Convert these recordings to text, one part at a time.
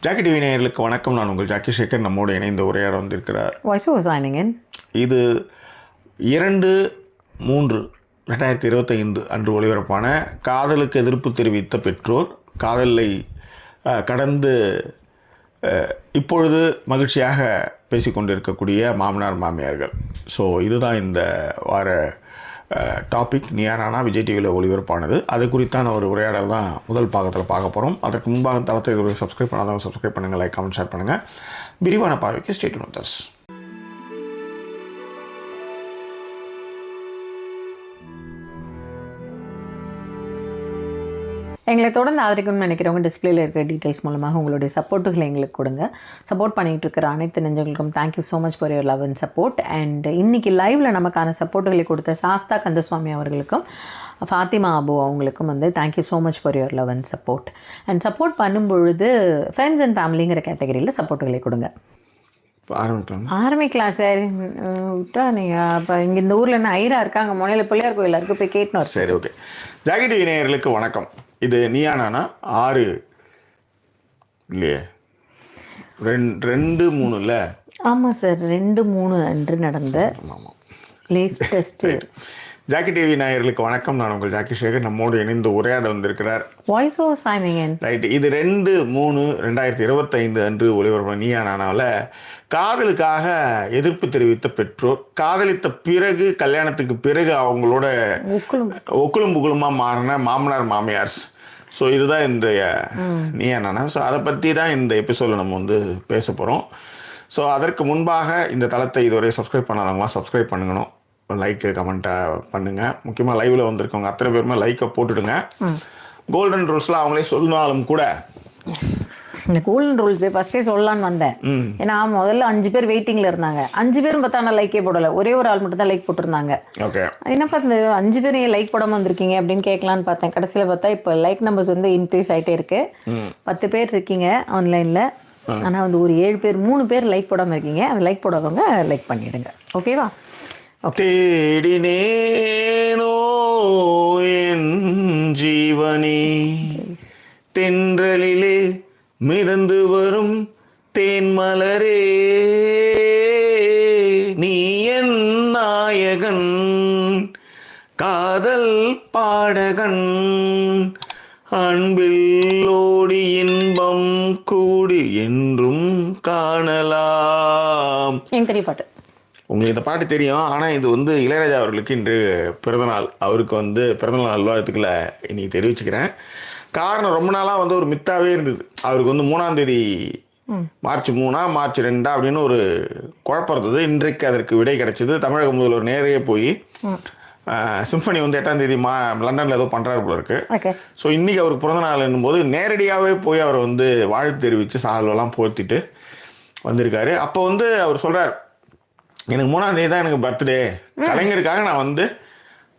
Jackie TV நேயர்களுக்கு வணக்கம். நான் உங்கள் ஜாக்கி சேகர். நம்மோடு இணைந்து உரையாட வந்திருக்கிறார். இது 2/3/2025 அன்று ஒளிபரப்பான காதலுக்கு எதிர்ப்பு தெரிவித்த பெற்றோர், காதலை கடந்து இப்பொழுது மகிழ்ச்சியாக பேசிக்கொண்டிருக்கக்கூடிய மாமனார் மாமியார்கள். ஸோ இதுதான் இந்த வார டாபிக். நியாரானா விஜய் டிவியில் ஒளிபரப்பானது. அது குறித்தான ஒரு உரையாடல் தான் முதல் பாகத்தில் பார்க்க போகிறோம். அதற்கு முன்பாக தளத்தை இதுவரை சப்ஸ்கிரைப் பண்ணாதவங்க சப்ஸ்கிரைப் பண்ணுங்கள், லைக் கமெண்ட் ஷேர் பண்ணுங்கள். விரிவான பார்வைக்கு ஸ்டே டியூன் வித் அஸ். எங்களை தொடர்ந்து ஆதரிக்கணும்னு நினைக்கிறவங்க டிஸ்பிளேல இருக்கிற டீட்டெயில்ஸ் மூலமாக உங்களுடைய சப்போர்ட்டுகளை எங்களுக்கு கொடுங்க. சப்போர்ட் பண்ணிகிட்டு இருக்கிற அனைத்து நெஞ்சங்களுக்கும் thank you so much for your love and support. And இன்றைக்கி லைவில் நமக்கான சப்போர்ட்டுகளை கொடுத்த சாஸ்தா கந்தசுவாமி அவர்களுக்கும் ஃபாத்திமா அபு அவங்களுக்கும் thank you so much for your love and support. And support பண்ணும்பொழுது ஃப்ரெண்ட்ஸ் அண்ட் ஃபேமிலிங்கிற கேட்டகரியில் சப்போர்ட்டுகளை கொடுங்க. ஆரம்பிக்கலாம் சார். விட்டா நீங்கள் இப்போ இங்கே இந்த ஊரில் என்ன ஐரா இருக்காங்க, முனையில் பிள்ளையார் கோயில் இருக்குது, போய் கேட்டணும். சரி, ஓகே. ஜாக்கி டிவி நேயர்களுக்கு வணக்கம். இது நீயானா 6 இல்லையே, 2/3 ஆமாம் சார், 2/3 அன்று நடந்த லேட்டஸ்ட். ஜாக்கி டிவி நேயர்களுக்கு வணக்கம். நான் உங்கள் ஜாக்கி சேகர். நம்மோடு இணைந்து உரையாட வந்திருக்கிறார். Voice over signing. ரைட். இது 2/3/2025 அன்று ஒளிபரப்பு நீயானாவில் காதலுக்காக எதிர்ப்பு தெரிவித்த பெற்றோர், காதலித்த பிறகு கல்யாணத்துக்கு பிறகு அவங்களோட ஒக்குளும் புகழுமாக மாறின மாமனார் மாமியார்ஸ். ஸோ இதுதான் இன்றைய நீயானா. ஸோ அதை பற்றி தான் இந்த எபிசோடில் நம்ம பேச போகிறோம். ஸோ அதற்கு முன்பாக இந்த தளத்தை இதுவரை சப்ஸ்கிரைப் பண்ணாதவங்களாம் சப்ஸ்கிரைப் பண்ணுங்கணும். லைக்கு கமெண்ட்டை பண்ணுங்கள். முக்கியமாக லைவில் வந்திருக்கவங்க அத்தனை பேருமே லைக்கை போட்டுடுங்க. கோல்டன் ரூல்ஸ்லாம் அவங்களே சொன்னாலும் கூட இந்த கோல்டன் ரூல்ஸு ஃபஸ்ட்டே சொல்லலான்னு வந்தேன். ஏன்னா முதல்ல 5 பேர் வெயிட்டிங்கில் இருந்தாங்க. 5 பேரும் பார்த்தா நான் லைக்கே போடலை, ஒரே ஒரு ஆள் மட்டும் தான் லைக் போட்டிருந்தாங்க. ஓகே, என்னப்பா இந்த 5 பேரும் ஏன் லைக் போடாமல் வந்திருக்கீங்க அப்படின்னு கேட்கலான்னு பார்த்தேன். கடைசியில் பார்த்தா இப்போ லைக் நம்பர்ஸ் இன்க்ரீஸ் ஆகிட்டே இருக்கு. 10 பேர் இருக்கீங்க ஆன்லைனில். ஆனால் ஒரு 7 பேர் 3 பேர் லைக் போடாமல் இருக்கீங்க. அது லைக் போடாதவங்க லைக் பண்ணிவிடுங்க. ஓகேவா? தேடினேனோ என் ஜீவனே, தென்றலிலே மிதந்து வரும் தேன்மலரே, நீ என் நாயகன், காதல் பாடகன், அன்பில் ஓடி இன்பம் கூடி என்றும் காணலாம். பெரிய பாட்டு. உங்களுக்கு இந்த பாட்டு தெரியும். ஆனால் இது இளையராஜா அவர்களுக்கு இன்று பிறந்தநாள். அவருக்கு பிறந்தநாள் நல்வாழ்த்துக்களை இன்னைக்கு தெரிவிச்சுக்கிறேன். காரணம், ரொம்ப நாளாக ஒரு மித்தாவே இருந்தது. அவருக்கு 3ஆம் தேதி மார்ச் 3 மார்ச் 2 அப்படின்னு ஒரு குழப்பம் இருந்தது. இன்றைக்கு அதற்கு விடை கிடைச்சிது. தமிழக முதல்வர் நேரே போய் சிம்பனி 8ஆம் தேதி லண்டனில் ஏதோ பண்ணுறாரு போல இருக்கு. ஸோ இன்றைக்கி அவருக்கு பிறந்தநாள் என்னும்போது நேரடியாகவே போய் அவர் வாழ்த்து தெரிவித்து சால்வெல்லாம் போர்த்திட்டு வந்திருக்காரு. அப்போ அவர் சொல்கிறார், எனக்கு 3ஆம் தேதி தான் எனக்கு பர்த்டே. கலைஞருக்காக நான்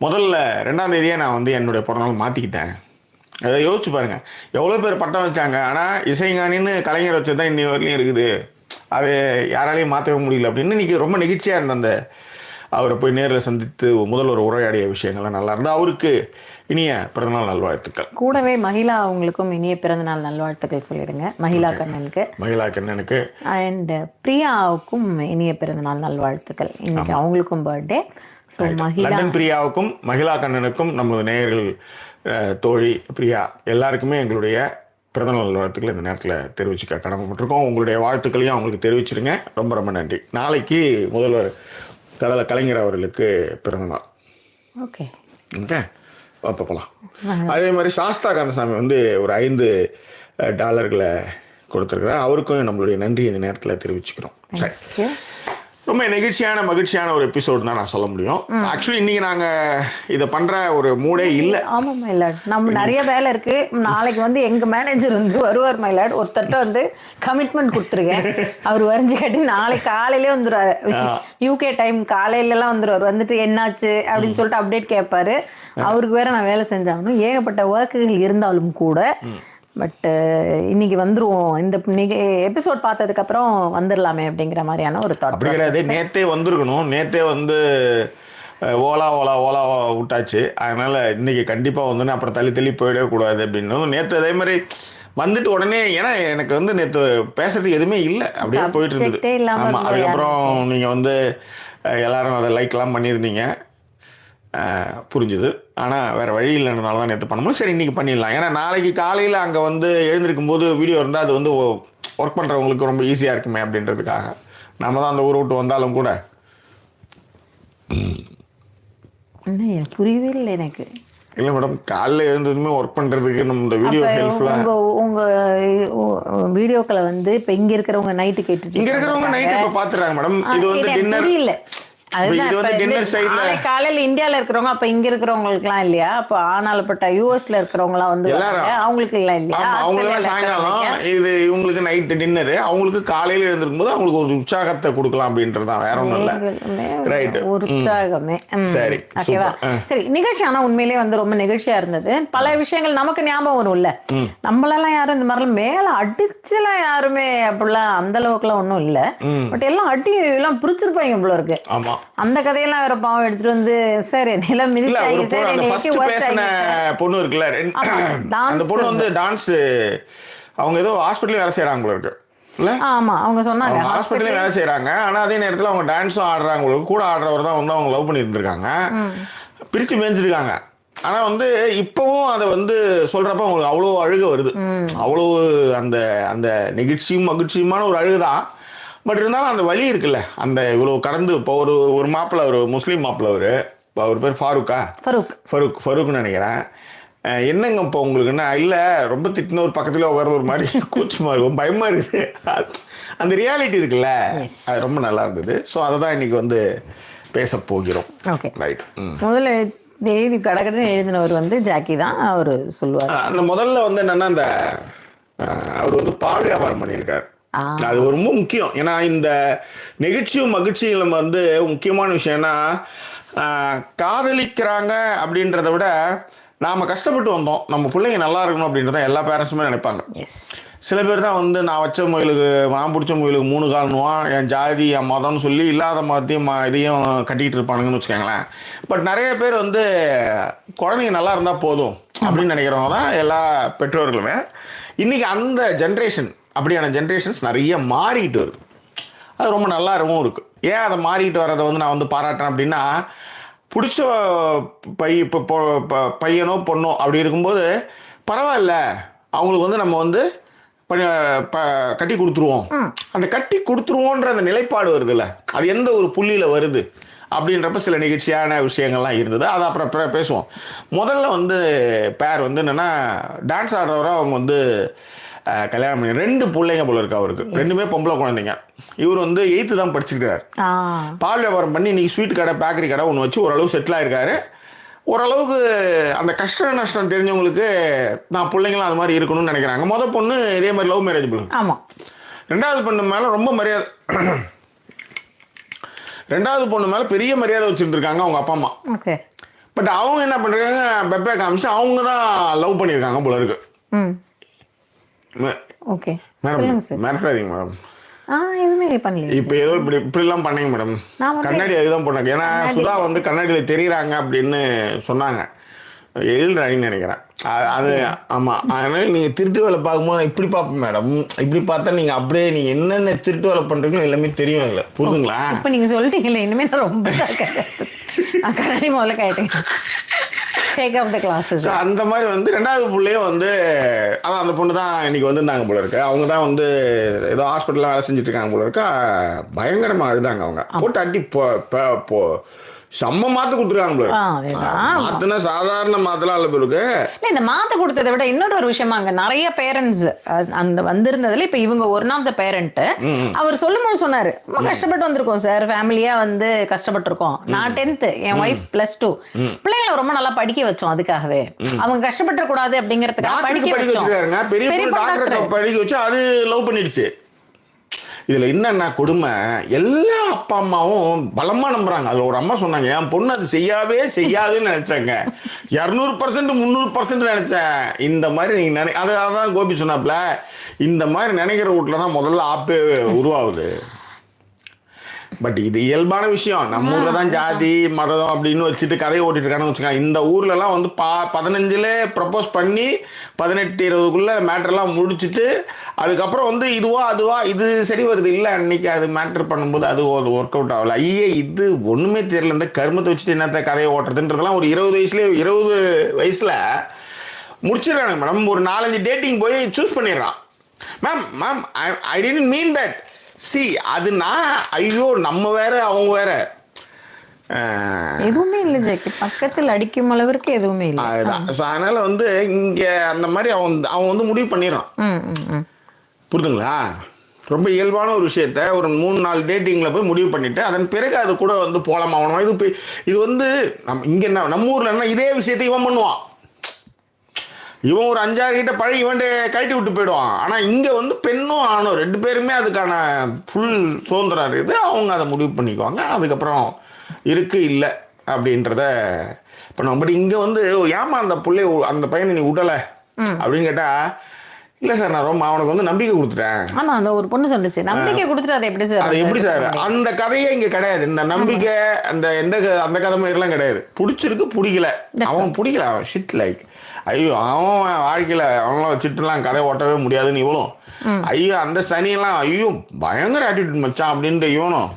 முதல்ல 2ஆம் தேதியே நான் என்னுடைய பிறந்தநாள் மாற்றிக்கிட்டேன். அதை யோசிச்சு பாருங்கள், எவ்வளோ பேர் பட்டம் வச்சாங்க. ஆனால் இசைஞானின்னு கலைஞர் வச்சது தான் இன்னி வரலையும் இருக்குது. அது யாராலையும் மாற்றவே முடியல அப்படின்னு இன்றைக்கி ரொம்ப நெகிழ்ச்சியாக இருந்த அந்த அவரை போய் நேரில் சந்தித்து முதல்வர் உரையாடிய விஷயங்கள்லாம் நல்லா இருந்தால் அவருக்கு இனிய பிறந்தநாள் நல்வாழ்த்துக்கள். கூடவே மகிழா அவங்களுக்கும் இனிய பிறந்தநாள் நல்வாழ்த்துக்கள் சொல்லிடுங்க. மகிழா கண்ணனுக்கு அண்ட் பிரியாவுக்கும் இனிய பிறந்தநாள் நல்வாழ்த்துக்கள். இன்னைக்கு அவங்களுக்கும் பர்த்டே. ஸோ லண்டன் பிரியாவுக்கும் மகிழா கண்ணனுக்கும் நமது நேயர்கள் தோழி பிரியா எல்லாருக்குமே எங்களுடைய பிறந்தநாள் நல்வாழ்த்துக்கள் இந்த நேரத்தில் தெரிவிச்சுக்க கடமைப்பட்டிருக்கோம். உங்களுடைய வாழ்த்துக்களையும் அவங்களுக்கு தெரிவிச்சிருங்க. ரொம்ப ரொம்ப நன்றி. நாளைக்கு முதல்வர் கலைஞர் அவர்களுக்கு பிறந்தநாள். ஓகே ஓகே, அப்போ போகலாம். அதே மாதிரி சாஸ்தா கந்தசாமி ஒரு $5 கொடுத்துருக்கிறார். அவருக்கும் நம்மளுடைய நன்றி இந்த நேரத்தில் தெரிவிச்சுக்கிறோம். சரி, ரொம்ப மகிழ்ச்சியான ஒரு எபிசோடு தான் நான் சொல்ல முடியும். ஆக்சுவலி இன்னைக்கு நாங்கள் இதை பண்ணுற ஒரு மூடே இல்லை. ஆமாம் மயிலாட், நம்ம நிறைய வேலை இருக்குது. நாளைக்கு எங்கள் மேனேஜர் வருவார் மயிலாட். ஒருத்தட்ட கமிட்மெண்ட் கொடுத்துருக்கேன். அவர் வரைஞ்சி காட்டி நாளைக்கு காலையிலே வந்துடுவார். யூகே டைம் காலையிலலாம் வந்துடுவார். வந்துட்டு என்னாச்சு அப்படின்னு சொல்லிட்டு அப்டேட் கேட்பாரு. அவருக்கு வேற நான் வேலை செஞ்சாகணும். ஏகப்பட்ட ஒர்க்குகள் இருந்தாலும் கூட பட் இன்னைக்கு வந்துருவோம். இந்த எபிசோட் பார்த்ததுக்கப்புறம் வந்துடலாமே அப்படிங்கிற மாதிரியான ஒரு தாட். அப்படி கிடையாது, நேற்றே வந்துருக்கணும். நேற்றே ஓலா விட்டாச்சு. அதனால் இன்றைக்கி கண்டிப்பாக அப்புறம் தள்ளி போயிடவே கூடாது அப்படின்னு நேற்று அதே மாதிரி வந்துட்டு உடனே ஏன்னா எனக்கு வந்து நேற்று பேசுறதுக்கு எதுவுமே இல்லை, அப்படியே போயிட்டு இருந்தது. ஆமாம், அதுக்கப்புறம் நீங்கள் வந்து எல்லாரும் அதை லைக்லாம் பண்ணியிருந்தீங்க, புரிஞ்சுது. ஆனால் வேறு வழி இல்லைன்றனால தான் நேற்று பண்ணணும். சரி, இன்றைக்கி பண்ணிடலாம். ஏன்னா நாளைக்கு காலையில் அங்கே வந்து எழுந்திருக்கும் போது வீடியோ இருந்தால் அது வந்து ஒர்க் பண்ணுறவங்களுக்கு ரொம்ப ஈஸியாக இருக்குமே அப்படின்றதுக்காக. நம்ம தான் அந்த ஊரை விட்டு வந்தாலும் கூட புரியவே இல்லை எனக்கு. இல்லை மேடம், காலையில் எழுந்ததுமே ஒர்க் பண்ணுறதுக்கு நம்ம இந்த வீடியோ ஹெல்ப்ஃபுல்லாக உங்கள் வீடியோக்களை வந்து இப்போ இங்கே இருக்கிறவங்க நைட்டு கேட்டுட்டு இங்கே இருக்கிறவங்க நைட்டு இப்போ பார்த்துறாங்க மேடம். இது வந்து டின்னர் இல்லை, காலையில இந்தியால இருக்கிறவங்க அப்ப இங்க இருக்கிறவங்களுக்குலாம் இல்லையா? அப்ப ஆனாலப்பட்ட யூஎஸ்ல இருக்கிறவங்கலாம் வந்து அவங்களுக்கு எல்லாம் இல்லையா? அவங்களுக்கு சாயங்காலம், இது இவங்களுக்கு நைட் டின்னரு, அவங்களுக்கு காலையில எழுந்திருக்கும் போது அவங்களுக்கு ஒரு உற்சாகத்தை கொடுக்கலாம் அப்படின்றதான், வேற ஒண்ணும் இல்ல. ரைட், ஒரு உற்சாகமே. சரி, ஓகேவா? சரி, நிகழ்ச்சி ஆனா உண்மையிலேயே வந்து ரொம்ப நிகழ்ச்சியா இருந்தது. பல விஷயங்கள் நமக்கு ஞாபகம் வரும்ல. நம்மளெல்லாம் யாரும் இந்த மாதிரிலாம் மேல அடிச்சுலாம் யாருமே அப்படிலாம் அந்த அளவுக்குலாம் ஒன்றும் இல்லை. பட் எல்லாம் அடி எல்லாம் பிரிச்சிருப்பாங்க இவ்வளோ இருக்கு. ஆமா, அந்த கதையெல்லாம் வேற பாவம் எடுத்துட்டு வந்து சரி நிலம் மிதிச்சாங்க. பொண்ணு இருக்குல்ல, அந்த பொண்ணு வந்து டான்ஸ், அவங்க ஏதோ ஹாஸ்பிட்டல் வேலை செய்யறாங்க போல இருக்கு இல்ல? ஆமா, அவங்க சொன்னாங்க ஹாஸ்பிட்டல்ல வேலை செய்யறாங்க. ஆனா அதே நேரத்தில் அவங்க டான்ஸும் ஆடுறாங்க, கூட ஆடுறவர் தான் வந்து அவங்க லவ் பண்ணி இருந்திருக்காங்க, பிரிச்சு மேய்ஞ்சிருக்காங்க. ஆனா வந்து இப்பவும் அதை வந்து சொல்றப்ப அவங்களுக்கு அவ்வளோ அழுக வருது, அவ்வளோ அந்த அந்த நெகிழ்ச்சியும் மகிழ்ச்சியுமான ஒரு அழுகுதான். பட் இருந்தாலும் அந்த வழி இருக்குல்ல, அந்த இவ்வளோ கடந்து இப்போ ஒரு மாப்பிள்ள, ஒரு முஸ்லீம் மாப்பிள்ள, அவர் பேர் ஃபரூக்னு நினைக்கிறேன். என்னங்க இப்போ உங்களுக்குன்னா, இல்லை ரொம்ப திட்டின ஒரு பக்கத்தில் உட்கார ஒரு மாதிரி கூச்சமாக இருக்கும், பயமாக இருக்குது, அந்த ரியாலிட்டி இருக்குல்ல, அது ரொம்ப நல்லா இருந்தது. ஸோ அதை தான் இன்னைக்கு வந்து பேச போகிறோம். Okay, right. முதல்ல எழுதி கடற்கடன் எழுதினவர் வந்து ஜாக்கி தான். அவர் சொல்லுவார், அந்த முதல்ல வந்து என்னன்னா, அந்த அவர் வந்து பால் வியாபாரம் பண்ணியிருக்கார். அது ரொம்ப முக்கியம். ஏன்னா இந்த நெகிழ்ச்சியும் மகிழ்ச்சியும் நம்ம வந்து முக்கியமான விஷயம்னா, காதலிக்கிறாங்க அப்படின்றத விட நாம் கஷ்டப்பட்டு வந்தோம், நம்ம பிள்ளைங்க நல்லா இருக்கணும் அப்படின்றத எல்லா பேரண்ட்ஸுமே நினைப்பாங்க. சில பேர் தான் வந்து நான் வச்ச முயலுக்கு, நான் பிடிச்ச முயலுக்கு 3 கால்னுவான், என் ஜாதி என் மதம்னு சொல்லி இல்லாத மதத்தையும் இதையும் கட்டிகிட்டு இருப்பானுங்கன்னு வச்சுக்கோங்களேன். பட் நிறைய பேர் வந்து குழந்தைங்க நல்லா இருந்தால் போதும் அப்படின்னு நினைக்கிறவங்க தான் எல்லா பெற்றோர்களுமே. இன்றைக்கி அந்த ஜென்ரேஷன், அப்படியான ஜென்ரேஷன்ஸ் நிறைய மாறிக்கிட்டு வருது. அது ரொம்ப நல்லாவும் இருக்குது. ஏன் அதை மாறிக்கிட்டு வர்றதை வந்து நான் வந்து பாராட்டுறேன் அப்படின்னா, பிடிச்ச இப்போ பையனோ பொண்ணோ அப்படி இருக்கும்போது பரவாயில்ல, அவங்களுக்கு வந்து நம்ம வந்து கட்டி கொடுத்துருவோம், அந்த கட்டி கொடுத்துருவோன்ற அந்த நிலைப்பாடு வருதுல்ல, அது எந்த ஒரு புள்ளியில் வருது அப்படின்றப்ப சில நிகழ்ச்சியான விஷயங்கள்லாம் இருந்தது. அதை அப்புறம் பேசுவோம். முதல்ல வந்து பேர் வந்து என்னென்னா, டான்ஸ் ஆடுறவரை அவங்க வந்து கல்யாணம் பண்ணி 2 பிள்ளைங்க போல இருக்கு அவருக்கு, 2மே பொம்பளை குழந்தைங்க. இவர் வந்து 8th தான் படிச்சிருக்காரு. பால் வியாபாரம் பண்ணி இன்னைக்கு ஸ்வீட் கடை, பேக்கரி கடை ஒன்று வச்சு ஓரளவு செட்டில் ஆயிருக்காரு. ஓரளவுக்கு அந்த கஷ்ட நஷ்டம் தெரிஞ்சவங்களுக்கு நான் பிள்ளைங்களும் அது மாதிரி இருக்கணும்னு நினைக்கிறாங்க. மொதல் பொண்ணு இதே மாதிரி லவ் மேரேஜ் போல. ஆமாம். 2வது பொண்ணு மேலே ரொம்ப மரியாதை, 2வது பொண்ணு மேலே பெரிய மரியாதை வச்சுருந்துருக்காங்க அவங்க அப்பா அம்மா. ஓகே. பட் அவங்க என்ன பண்ணுறாங்க, பெப்பே காமிச்சு அவங்க தான் லவ் பண்ணியிருக்காங்க போல இருக்கு. ஓகே மேடம், மிரட்டாதீங்க மேடம். எதுவுமே பண்ணல. இப்போ ஏதோ இப்படிலாம் பண்ணீங்க மேடம். கண்ணாடி அதுதான் போனாங்க. ஏன்னா சுதா வந்து கண்ணாடியில் தெரியுறாங்க அப்படின்னு சொன்னாங்க, எழுதுறாங்கன்னு நினைக்கிறேன். அது ஆமாம். அதனால் நீங்கள் திருட்டு வேலை பார்க்கும்போது இப்படி பார்ப்பேன் மேடம், இப்படி பார்த்தா நீங்கள் அப்படியே நீங்கள் என்னென்ன திருட்டு வேலை பண்ணுறீங்களோ எல்லாமே தெரியும் அதில், புரியுதுங்களா? இப்போ நீங்கள் சொல்லிட்டீங்களே, இனிமேல் நான் ரொம்ப கண்ணாடி முதல்ல கேட்டேன். அந்த மாதிரி வந்து 2வது பிள்ளையும் வந்து அதான் அந்த பொண்ணு தான் இன்னைக்கு வந்துருந்தாங்க போல இருக்கு. அவங்க தான் வந்து ஏதோ ஹாஸ்பிட்டலில் வேலை செஞ்சுட்டு இருக்காங்க போல இருக்கு. பயங்கரமாக அழுதாங்க. அவங்க போட்டு அடி செம்ம மாத்து கொடுத்துருக்காங்க. மாத்துனா சாதாரண மாத்தலாம் இல்ல பிறகு. இல்ல, இந்த மாத்த கொடுத்ததை விட இன்னொரு ஒரு விஷயமா, அங்க நிறைய பேரண்ட்ஸ் அந்த வந்திருந்ததுல இப்ப இவங்க ஒன் ஆஃப் த பேரண்ட். அவர் சொல்லும் போது சொன்னாரு, கஷ்டப்பட்டு வந்திருக்கோம் சார், ஃபேமிலியா வந்து கஷ்டப்பட்டு இருக்கோம். நான் 10th, என் ஒய்ஃப் +2. பிள்ளைங்களை ரொம்ப நல்லா படிக்க வச்சோம். அதுக்காகவே அவங்க கஷ்டப்பட்டு கூடாது அப்படிங்கறதுக்காக படிக்க வச்சிருக்காருங்க. பெரிய டாக்டர் படிக்க வச்சு அது லவ் பண்ணிடுச்சு. இதில் என்னென்ன கொடுமை, எல்லா அப்பா அம்மாவும் பலமாக நம்புகிறாங்க. அதில் ஒரு அம்மா சொன்னாங்க, என் பொண்ணு அது செய்யாதுன்னு நினச்சாங்க, 200% 300% நினச்சேன். இந்த மாதிரி நீங்கள் அதான் கோபி சொன்னாப்புல, இந்த மாதிரி நினைக்கிற வீட்டில் தான் முதல்ல ஆப்பே உருவாகுது. பட் இது இயல்பான விஷயம். நம்ம ஊர்ல தான் ஜாதி மதம் அப்படின்னு வச்சுட்டு கதையை ஓட்டிட்டு இருக்காங்கன்னு வச்சுக்கோங்க. இந்த ஊர்லலாம் வந்து 15ல ப்ரப்போஸ் பண்ணி 18-20க்குள்ள மேட்டர்லாம் முடிச்சுட்டு அதுக்கப்புறம் வந்து இதுவா இது சரி வருது இல்லை அன்னைக்கு அது மேட்டர் பண்ணும்போது அது ஒர்க் அவுட் ஆகல. இது ஒன்றுமே தெரியல, இந்த கருமத்தை வச்சுட்டு என்னத்த கதையை ஓட்டுறதுன்றதுலாம் ஒரு 20 வயசுல முடிச்சிடறாங்க மேடம். ஒரு 4-5 டேட்டிங் போய் சூஸ் பண்ணிடுறான். Ma'am I didn't mean that. C அது நான் ஐயோ நம்ம வேற அவங்க வேற எதுவுமே இல்லை ஜெயக்கு, பக்கத்தில் அடிக்கும் அளவிற்கு எதுவுமே இல்லை. அதுதான். அதனால வந்து இங்க அந்த மாதிரி அவன் வந்து முடிவு பண்ணிடுறான். புரியுதுங்களா? ரொம்ப இயல்பான ஒரு விஷயத்த ஒரு 3-4 டேட்டிங்கில் போய் முடிவு பண்ணிட்டு அதன் பிறகு அது கூட வந்து போகலாம் ஆகணும். இது வந்து இங்கே நம்ம ஊரில் என்ன இதே விஷயத்தை இவன் பண்ணுவான். இவன் ஒரு 5-6 கிட்ட பழகி இவன் கழட்டி விட்டு போயிடுவான். ஆனால் இங்கே வந்து பெண்ணும் ஆணும் 2 பேருமே அதுக்கான ஃபுல் சுதந்திரம் இருக்குது. அவங்க அதை முடிவு பண்ணிக்குவாங்க. அதுக்கப்புறம் இருக்கு இல்லை அப்படின்றத இப்போ நம்ம இங்கே வந்து ஏமா அந்த பையனை நீ விடலை அப்படின்னு கேட்டால், இல்லை சார் நான் ரொம்ப அவனுக்கு வந்து நம்பிக்கை கொடுத்துட்டேன். ஆமாம், அந்த ஒரு பொண்ணு சொல்லுச்சு நம்பிக்கை கொடுத்துட்டு அதை எப்படி சார், அது எப்படி சார்? அந்த கதையே இங்கே கிடையாது. இந்த நம்பிக்கை அந்த கதை மாதிரிலாம் கிடையாது. பிடிச்சிருக்கு பிடிக்கல, அவன் பிடிக்கல, அவன் ஷிட் லைக் ஐயோ அவன் வாழ்க்கையில் அவங்களாம் வச்சுட்டுலாம் கதை ஓட்டவே முடியாதுன்னு இவனும், ஐயோ அந்த சனியெல்லாம் ஐயோ பயங்கர ஆட்டிடியூட் மச்சான் அப்படின்ட்டு இவனும்.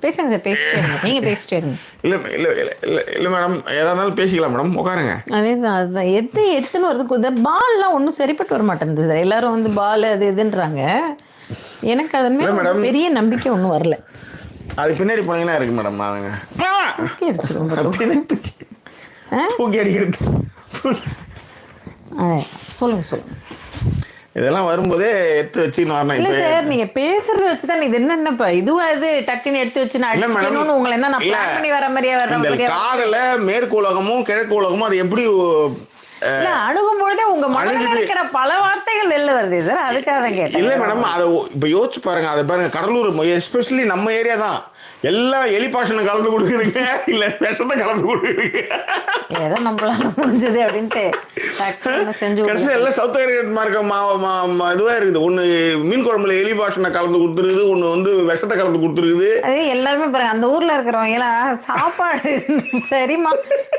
பேசுங்க சார், பேசிட்டே நீங்கள் பேசிட்டே இருங்க. இல்லை மேடம், எதா இருந்தாலும் பேசிக்கலாம் மேடம், உட்காருங்க. அதுதான் எடுத்துன்னு வரதுக்கு இந்த பால்லாம் ஒன்றும் சரிப்பட்டு வர மாட்டேங்குது சார். எல்லாரும் வந்து பால் அது இதுன்றாங்க. எனக்கு அதன் மேடம் பெரிய நம்பிக்கை ஒன்றும் வரல. அது பின்னாடி போனீங்கன்னா இருக்கு மேடம். நானுங்க தூக்கி அடிக்கிறது. சொல்லுங்க. இதெல்லாம் வரும்போதே எடுத்து வச்சுன்னு வரணும். இல்ல சார், நீங்க பேசுறத வச்சுதான் இது என்னப்பா இதுவா இது டக்குன்னு எடுத்து வச்சு நான் உங்களை என்ன நான் பிளான் பண்ணி வர மாதிரியே வர காதல மேற்கு உலகமும் கிழக்கு உலகமும் அது எப்படி அணுகும் பொழுதே உங்க மனதில் இருக்கிற பல வார்த்தைகள் வெளில வருது சார். அதுக்காக தான் கேட்டேன். இல்ல மேடம், அதை இப்ப யோசிச்சு பாருங்க. அதை பாருங்க, கடலூர் எஸ்பெஷலி நம்ம ஏரியா தான் எல்லாம் எலி பாஷனை கலந்து கொடுக்குறீங்க, இல்ல விஷத்தை கலந்து கொடுக்குறீங்க. ஏதோ நம்மளால முடிஞ்சது அப்படின்ட்டு செஞ்சு கடைசியில் எல்லாம் சவுத் ஆரியா மார்க்க இதுவா இருக்குது. ஒண்ணு மீன் குழம்புல எலி பாஷனை கலந்து கொடுத்துருக்குது, ஒண்ணு வந்து விஷத்தை கலந்து கொடுத்துருக்குது. அது எல்லாருமே பாருங்க, அந்த ஊர்ல இருக்கிறவங்க எல்லாம் சாப்பாடு சரிம்மா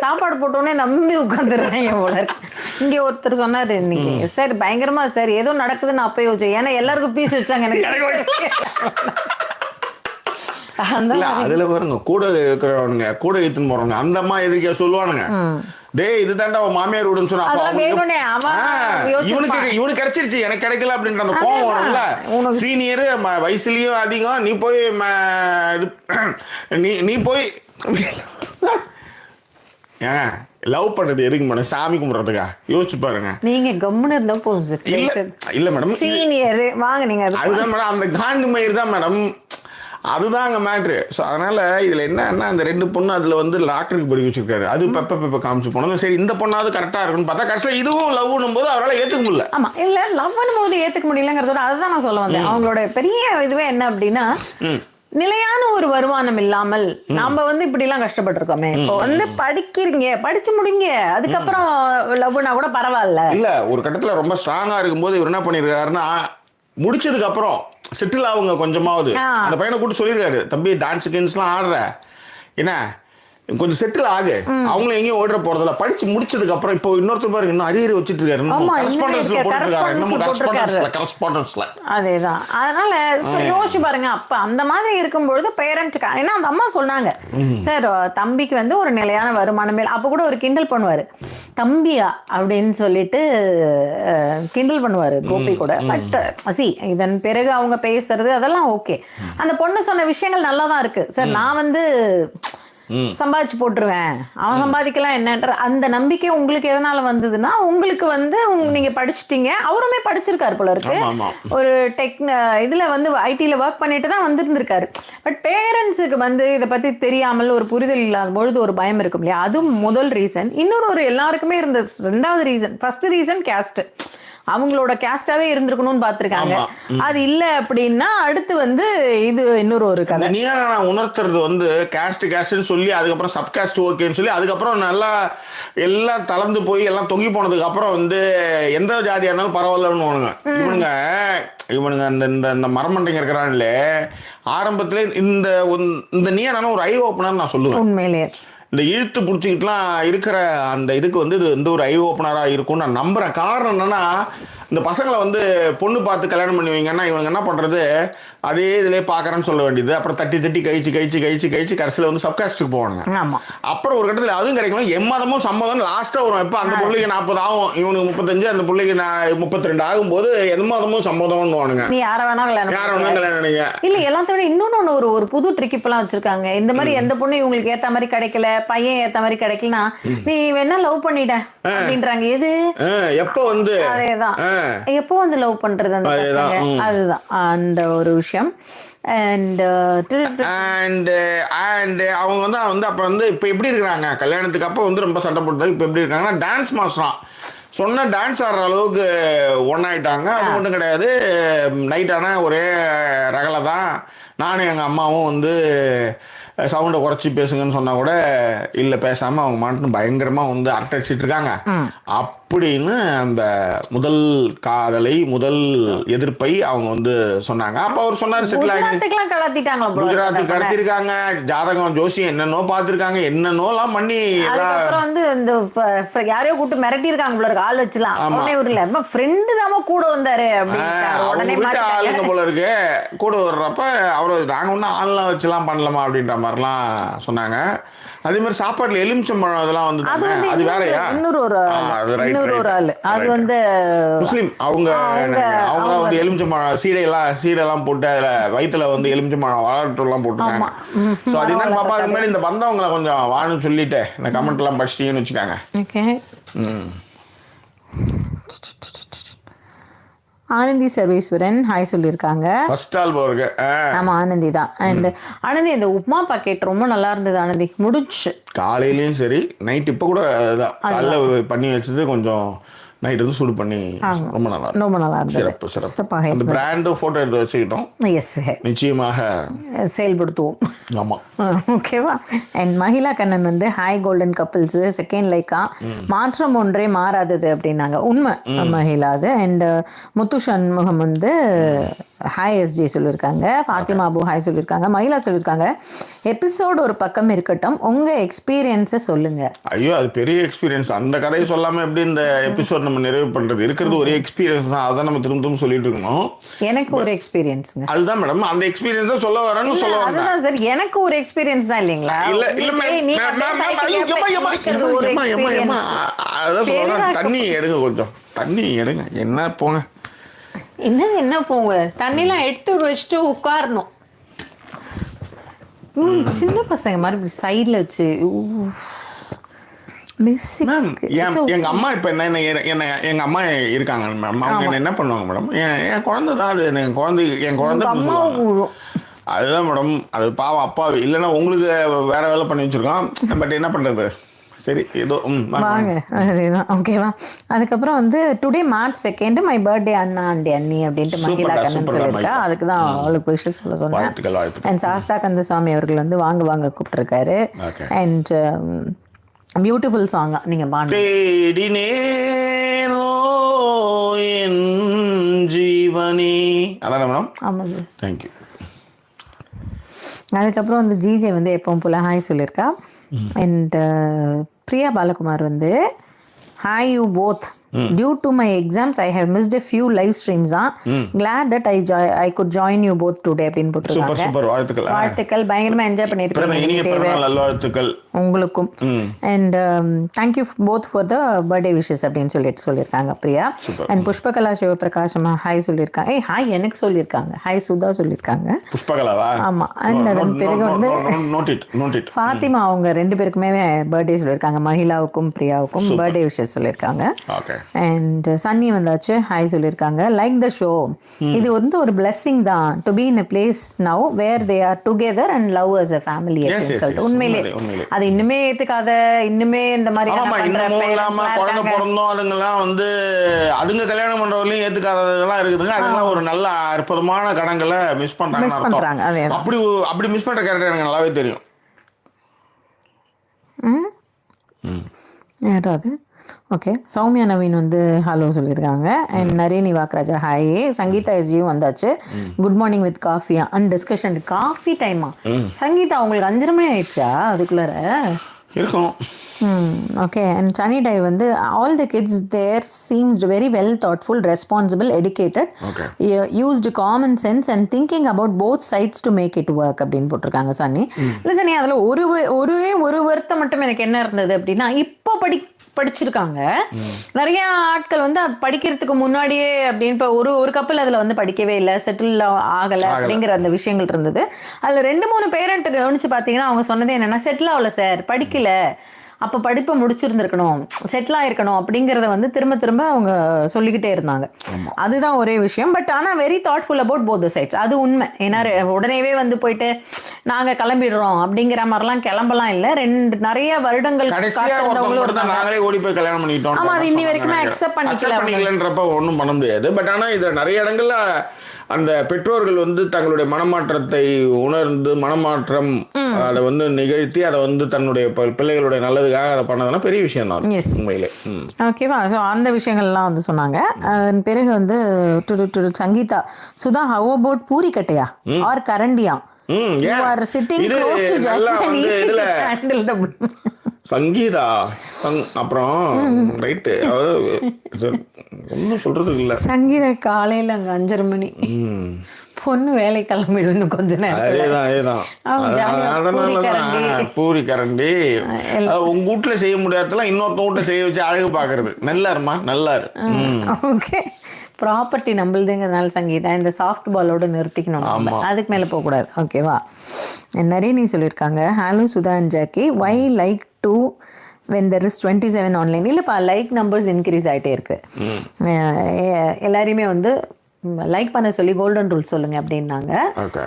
சாப்பாடு போட்டோடனே நம்பி உட்காந்துடுறாங்க போல. இங்க ஒருத்தர் சொன்னாரு இன்னைக்கு, சார் பயங்கரமா சார் ஏதோ நடக்குதுன்னு அப்ப யோசிச்சேன். ஏன்னா எல்லாருக்கும் பீஸ் வச்சாங்க எனக்கு. அதுல பாருங்க, கூட இருக்கிறவனுங்க கூட இழுத்துன்னு போறவங்க அந்த அம்மா எதிர்க்க சொல்லுவானுங்க, டேய் இதுதான்டா அவன் மாமியார் வீடுன்னு சொன்னா இவனுக்கு கிடைச்சிருச்சு எனக்கு கிடைக்கல அப்படின்ற அந்த கோவம் வரும்ல. சீனியர் வயசுலயும் அதிகம், நீ போய் லவ் பண்றது எதுக்கு மேடம்? சாமி கும்பிட்றதுக்கா? யோசிச்சு பாருங்க. நீங்க கம்முன்னு இருந்தா போதும். இல்ல மேடம், சீனியர் வாங்க நீங்க அதுதான் மேடம், அந்த காண்டு மயிர் தான் மேடம், அதுதான் அங்கே மேட்ரு. ஸோ அதனால் இதில் என்னன்னா அந்த 2 பொண்ணு அதில் வந்து டாக்டருக்கு படிக்க வச்சிருக்காரு. அது பெப்ப காமிச்சு போனோம். சரி இந்த பொண்ணாவது கரெக்டாக இருக்குன்னு பார்த்தா கடைசியில் இதுவும் லவ்னும் போது அவரால் ஏற்றுக்க முடியல. ஆமாம், இல்லை லவ்னும் போது ஏற்றுக்க முடியலங்கிறதோட அதுதான் நான் சொல்ல வந்தேன். அவங்களோட பெரிய இதுவே என்ன அப்படின்னா, நிலையான ஒரு வருமானம் இல்லாமல் நாம வந்து இப்படி எல்லாம் கஷ்டப்பட்டிருக்கோமே. இப்போ வந்து படிக்கிறீங்க, படிச்சு முடிங்க, அதுக்கப்புறம் லவ்னா கூட பரவாயில்ல. இல்ல ஒரு கட்டத்துல ரொம்ப ஸ்ட்ராங்கா இருக்கும்போது இவர் என்ன பண்ணிருக்காருன்னா, முடிச்சதுக்கு அப்புறம் செட்டில் ஆகுங்க கொஞ்சமாவது. அந்த பையனை கூட்டு சொல்லியிருக்காரு, தம்பி டான்ஸ் கின்ஸ்லாம் ஆடுற என்ன கொஞ்சம் செட்டில் ஆகு, அவங்களும் எங்கேயும் ஓடுற போறதில்ல, படிச்சு முடிச்சதுக்கு அப்புறம். இப்போ இன்னொருத்தர் பாருங்க இன்னும் அரியர் வச்சுட்டு இருக்காரு, அதேதான். அதனால யோசிச்சு பாருங்க. அப்ப அந்த மாதிரி இருக்கும்பொழுது பேரண்ட்க்கு, ஏன்னா அந்த அம்மா சொன்னாங்க சார் தம்பிக்கு வந்து ஒரு நிலையான வருமானம் மேல். அப்ப கூட ஒரு கிண்டல் பண்ணுவாரு, தம்பியா அப்படின்னு சொல்லிட்டு கிண்டல் பண்ணுவாரு கோபி கூட. பட் இதன் பிறகு அவங்க பேசுறது அதெல்லாம் ஓகே. அந்த பொண்ணு சொன்ன விஷயங்கள் நல்லா தான் இருக்கு சார். நான் வந்து சம்பாதிச்சு போட்டுருவேன், அவன் சம்பாதிக்கலாம் என்னன்ற அந்த நம்பிக்கை உங்களுக்கு எதனால வந்ததுன்னா, உங்களுக்கு வந்து நீங்க படிச்சுட்டீங்க, அவருமே படிச்சிருக்காரு போல இருக்கு, ஒரு இதுல வந்து ஐடில ஒர்க் பண்ணிட்டு தான் வந்துருந்துருக்காரு. பட் பேரண்ட்ஸுக்கு வந்து இதை பத்தி தெரியாமல் ஒரு புரிதல் இல்லாத பொழுது ஒரு பயம் இருக்கும் இல்லையா? அதுவும் முதல் ரீசன். இன்னொரு எல்லாருக்குமே இருந்த 2வது ரீசன். First reason caste. அவங்களோட கேஸ்டாவே இருந்திருக்கணும்னு பார்த்துருக்காங்க. அது இல்லை அப்படின்னா அடுத்து வந்து இது இன்னொரு ஒரு கதை. நீங்க நான் உணர்த்துறது வந்து கேஸ்ட்னு சொல்லி அதுக்கப்புறம் சப்காஸ்ட் ஓகேன்னு சொல்லி அதுக்கப்புறம் நல்லா எல்லாம் தளர்ந்து போய் எல்லாம் தொங்கி போனதுக்கு அப்புறம் வந்து எந்த ஜாதியா இருந்தாலும் பரவாயில்லன்னு இவனுங்க அந்த மரமண்டைங்க இருக்கிறாங்களே ஆரம்பத்துல இந்த நீயான ஒரு ஐ ஓப்பனர் நான் சொல்லுவேன். உண்மையிலேயே இந்த இழுத்து பிடிச்சிக்கிட்டுலாம் இருக்கிற அந்த இதுக்கு வந்து இது வந்து ஒரு ஐ ஓப்பனராக இருக்கும்னு நான் நம்புகிறேன். காரணம் என்னென்னா இந்த பசங்களை வந்து பொண்ணு பார்த்து கல்யாணம் பண்ணி வைங்கன்னா இவனுங்க என்ன பண்ணுறது அதே இதிலே பார்க்குறேன்னு சொல்ல வேண்டியது. அப்புறம் தட்டி கழிச்சு கடைசியில் வந்து சப்காஸ்ட்டுக்கு போவானுங்க. அப்புறம் ஒரு கட்டத்தில் அதுவும் கிடைக்கும் எம்மதமும் சம்மதம் லாஸ்ட்டாக வரும். இப்போ அந்த பிள்ளைக்கு 40 ஆகும், இவனுக்கு 35, அந்த பிள்ளைக்கு 32 ஆகும்போது எம்மதமும் சம்மதம்னு வானுங்க. நீ யாரை வேணா கல்யாணம் பண்ணிங்க. இல்லை எல்லாத்த விட இன்னொன்று ஒரு புது ட்ரிக் இப்பெல்லாம் வச்சிருக்காங்க. இந்த மாதிரி எந்த பொண்ணு இவங்களுக்கு ஏற்ற மாதிரி கிடைக்கல, பையன் ஏற்ற மாதிரி கிடைக்கலனா நீ வேணா லவ் பண்ணிட அப்படின்றாங்க. எது எப்போ வந்து அதேதான் எப்போ வந்து லவ் பண்றது அந்த பசங்க, அதுதான் அந்த ஒரு விஷயம். அண்ட் அவங்க வந்து அப்போ வந்து இப்போ எப்படி இருக்கிறாங்க கல்யாணத்துக்கு அப்போ வந்து ரொம்ப சண்டை போட்டு இப்போ எப்படி இருக்காங்கன்னா டான்ஸ் மாஸ்டரான் சொன்ன டான்ஸ் ஆடுற அளவுக்கு ஒன்றாயிட்டாங்க. அது மட்டும் கிடையாது, நைட் ஆனால் ஒரே ரகலை தான். நானும் எங்கள் அம்மாவும் வந்து சவுண்டை குறைச்சி பேசுங்கன்னு சொன்னால் கூட இல்லை பேசாமல் அவங்க மாட்டு பயங்கரமாக வந்து அரட்டை அடிச்சிட்டு இருக்காங்க அப்படின்னு அந்த முதல் காதலை முதல் எதிர்ப்பை அவங்க வந்து சொன்னாங்க. அப்போ அவர் சொன்னார் செட்டில் ஆகி குஜராத்துக்கு கடத்திருக்காங்க, ஜாதகம் ஜோசியம் என்னென்னோ பார்த்துருக்காங்க, என்னென்னோலாம் பண்ணி வந்து இந்த யாரையோ கூட்டு மிரட்டி இருக்காங்க போல இருக்கு. ஆள் வச்சுலாம் ஃப்ரெண்டு தான் கூட வந்தாரு ஆளுங்க போல இருக்கு. கூட வர்றப்ப அவ்வளோ நாங்கள் ஒன்றும் ஆள்லாம் வச்சுலாம் பண்ணலாமா அப்படின்ற மாதிரிலாம் சொன்னாங்க. அதே மாதிரி சாப்பாடுல எலுமிச்சம்பழம் அதெல்லாம் வந்து அது வேறயா அது வந்து முஸ்லீம் அவங்க தான் வந்து எலுமிச்சம்பழம் சீடையெல்லாம் போட்டு அதுல வயிற்றுல வந்து எலுமிச்சம்பழம் வளர்ட்டுலாம் போட்டுருக்காங்க. ஸோ அது என்னன்னு பாப்பா அது மாதிரி இந்த வந்தவங்களை கொஞ்சம் வான்னு சொல்லிட்டு இந்த கமெண்ட் எல்லாம் படிச்சிட்டீங்கன்னு வச்சுக்காங்க. ஆனந்தி சர்வேஸ்வரன் ஹாய் சொல்லியிருக்காங்க. ஃபர்ஸ்ட் ஆல் போறங்க. ஆமா ஆனந்தி தான். அண்ட் ஆனந்தி இந்த உப்மா பாக்கெட் ரொம்ப நல்லா இருந்தது ஆனந்தி. முடிச்சு காலையிலயும் சரி நைட் இப்போ கூட காலைல பண்ணி வச்சது கொஞ்சம் நைட் வந்து சூடு பண்ணி ரொம்ப நல்லா இருந்தது. சிறப்பு. அந்த பிராண்ட் போட்டோ எடுத்து வச்சுக்கிட்டோம். எஸ் நிச்சயமாக செயல்படுத்துவோம். ஆமா ஓகேவா. அண்ட் மகிழா கண்ணன் வந்து hi golden couples second Lyca மாற்றம் ஒன்றே மாறாதது அப்படின்னாங்க. உண்மை மகிழா அது. அண்ட் முத்து சண்முகம் வந்து ஹாய் எஸ்ஜே சொல்லியிருக்காங்க. ஃபாத்திமா அபு ஹாய் சொல்லியிருக்காங்க. மகிழா சொல்லியிருக்காங்க எபிசோடு ஒரு பக்கம் இருக்கட்டும், உங்க எக்ஸ்பீரியன்ஸை சொல்லுங்க. ஐயோ அது பெரிய எக்ஸ்பீரியன்ஸ். அந்த கதையை சொல்லாம எப்படி இந்த எபிசோட் நம்ம நிறைவு பண்றது? இருக்கிறது ஒரு எக்ஸ்பீரியன்ஸ் தான், அதான் நம்ம திரும்ப சொல்லிட்டு இருக்கணும். எனக்கு ஒரு எக்ஸ்பீரியன்ஸ்ங்க. அதுதான் மேடம் அந்த எக்ஸ்பீரியன்ஸ் தான் சொல்ல வரேன்னு சொல்ல வரேன். அதுதான் சார் எனக்கு ஒரு எக்ஸ்பீரியன்ஸ் தான் இல்லைங்களா? அதான் சொல்றேன். தண்ணி எடுங்க, கொஞ்சம் தண்ணி எடுங்க. என்ன போங்க என்ன போங்க தண்ணிலாம் எடுத்து வச்சுட்டு உட்காரணும். சின்ன பசங்க மாதிரி சைட்ல வச்சு எங்க அம்மா இப்ப என்ன எங்க அம்மா இருக்காங்க மேடம். அவங்க என்ன பண்ணுவாங்க மேடம், என் குழந்தை தான் அது, என் குழந்தை அதுதான் மேடம். அது பாவம் அப்பா இல்லைன்னா உங்களுக்கு வேற வேலை பண்ணி வச்சிருக்கோம். பட் என்ன பண்றது, சரி ஏதோ வாங்க அதுதான் ஓகேவா. அதுக்கப்புறம் வந்து டுடே மார்ச் 2 மை பர்த்டே அண்ணா அண்ணி அப்படின்ட்டு மகிழா கண்ணன் சொல்லியிருக்கா. அதுக்கு தான் அவளுக்கு விஷயம் சொல்ல சொன்னேன். அண்ட் சாஸ்தா கந்தசாமி அவர்கள் வந்து வாங்க கூப்பிட்டுருக்காரு. அண்ட் பியூட்டிஃபுல் சாங் நீங்க பாடுங்க. ஜீவனே அதான் மேடம். ஆமாம் தேங்க்யூ. அதுக்கப்புறம் வந்து ஜிஜே வந்து எப்பவும் போல ஹாய் சொல்லியிருக்கா. அண்ட் பிரியா பாலகுமார் வந்து hi you both. Due to my exams, I have missed a few live streams. Glad that I could join you both today. அப்படின்னு போட்டுருக்காங்க. சூப்பர் வாழ்த்துக்கள். பயங்கரமா என்ஜாய் பண்ணிருக்கீங்க உங்களுக்கும். And thank you both for the birthday wishes அப்படின்னு சொல்லியிருக்காங்க Priya. And Pushpakala Sivaprakash hi சொல்லியிருக்காங்க. Hi எனக்கு சொல்லியிருக்காங்க. ஹாய் சுதா சொல்லியிருக்காங்க. புஷ்பகலாவா? ஆமா. அண்ட் அதன் பிறகு வந்து ஃபாத்திமா அவங்க 2 பேருக்குமே பர்த்டே சொல்லியிருக்காங்க. மகிழாவுக்கும் பிரியாவுக்கும் பர்த்டே விஷஸ் சொல்லியிருக்காங்க. அண்ட் சன்னி வந்தாச்சு ஹாய் சொல்லியிருக்காங்க. லைக் த ஷோ, இது வந்து ஒரு பிளெஸிங் தான் to be in a place now where they are together and love as a family அப்படின்னு சொல்லிட்டு. உண்மையிலே அது இன்னுமே ஏத்துக்காத, இன்னுமே இந்த மாதிரி குழந்தை பிறந்தோம் அதுங்கெல்லாம் வந்து அதுங்க கல்யாணம் பண்றவங்களையும் ஏத்துக்காததெல்லாம் இருக்குதுங்க. அதெல்லாம் ஒரு நல்ல அற்புதமான கடன்களை மிஸ் பண்றாங்க. அப்படி மிஸ் பண்ற கேரக்டர் எனக்கு நல்லாவே தெரியும். யாராவது ஓகே. சௌமியா நவீன் வந்து ஹலோ சொல்லியிருக்காங்க. And Nareni Vakraja hi. சங்கீதா எஸ்ஜியும் வந்தாச்சு. குட் மார்னிங் வித் காஃபியா அண்ட் டிஸ்கஷன். காஃபி டைமா சங்கீதா? உங்களுக்கு 5:30 மணி ஆயிடுச்சா? அதுக்குள்ளார இருக்கும். ஓகே. அண்ட் சனி டை வந்து all the kids there seems very well thoughtful, responsible, educated, used common sense and thinking about both sides to make it work அப்படின்னு போட்டிருக்காங்க சன்னி. இல்லை சனி, அதில் ஒரு வருத்தம் மட்டும் எனக்கு என்ன இருந்தது அப்படின்னா, இப்போ படிச்சிருக்காங்க நிறைய ஆட்கள் வந்து படிக்கிறதுக்கு முன்னாடியே அப்படின்னு. இப்போ ஒரு கப்பல் அதில் வந்து படிக்கவே இல்லை, செட்டில் ஆகலை அப்படிங்கிற அந்த விஷயங்கள் இருந்தது. அதில் 2-3 பேரண்ட் கவனிச்சு பார்த்தீங்கன்னா அவங்க சொன்னது என்னென்னா, செட்டில் ஆகலை சார், படிக்கல, அப்போ படிப்பை முடிச்சிருந்துருக்கணும், செட்டில் ஆயிருக்கணும் அப்படிங்கிறத வந்து திரும்ப அவங்க சொல்லிக்கிட்டே இருந்தாங்க. அதுதான் ஒரே விஷயம். பட் ஆனால் very thoughtful about both the sides. அது உண்மை. ஏன்னா உடனேவே வந்து போயிட்டு நாங்கள் கிளம்பிடுறோம் அப்படிங்கிற மாதிரிலாம் கிளம்பலாம் இல்லை. நிறைய வருடங்கள் ஓடி போய் கல்யாணம் பண்ணிட்டோம். ஆமா, அது இன்னி வரைக்குமே அக்செப்ட் பண்ணிக்கலன்றப்ப ஒன்றும் பண்ண முடியாது. பட் ஆனால் இதில் நிறைய இடங்கள்ல அந்த பெற்றோர்கள் வந்து தங்களுடைய மனமாற்றத்தை உணர்ந்து மனமாற்றம் அதை வந்து நிகழ்த்தி அதை வந்து தன்னுடைய பிள்ளைகளுடைய நல்லதுக்காக அதை பண்ணதெல்லாம் பெரிய விஷயம் தான் உண்மையிலே. ஓகேவா? ஸோ அந்த விஷயங்கள்லாம் வந்து சொன்னாங்க. அதன் பிறகு வந்து சங்கீதா சுதா, ஹவ் அபவுட் பூரி கட்டையா ஆர் கரண்டியா? You are sitting close to Jack and easy to handle the Sangeetha அப்புறம் ரைட்டு ஒன்றும் சொல்றதுக்கு இல்லை. சங்கீதா காலையில் அங்கே 5:30 மணி பொண்ணு வேலை கிளம்பிடணும் கொஞ்ச நேரம். பூரி கரண்டி உங்க வீட்டுல செய்ய முடியாதெல்லாம் இன்னொருத்த வீட்டுல செய்ய வச்சு அழகு பாக்குறது. நல்லாருமா நல்லாரு. ஓகே. ப்ராப்பர்ட்டி நம்மளுதுங்கிறதுனால சங்கீதா இந்த சாஃப்ட் பாலோட நிறுத்திக்கணும், அதுக்கு மேலே போகக்கூடாது. ஓகேவா? நிறைய நீ சொல்லியிருக்காங்க. Hello Sudha and Jackie, why like to when there is 27 online. இல்லைப்பா, லைக் நம்பர்ஸ் இன்க்ரீஸ் ஆகிட்டே இருக்கு. எல்லாரையுமே வந்து லைக் பண்ண சொல்லி கோல்டன் ரூல் சொல்லுங்க அப்படின்னாங்க.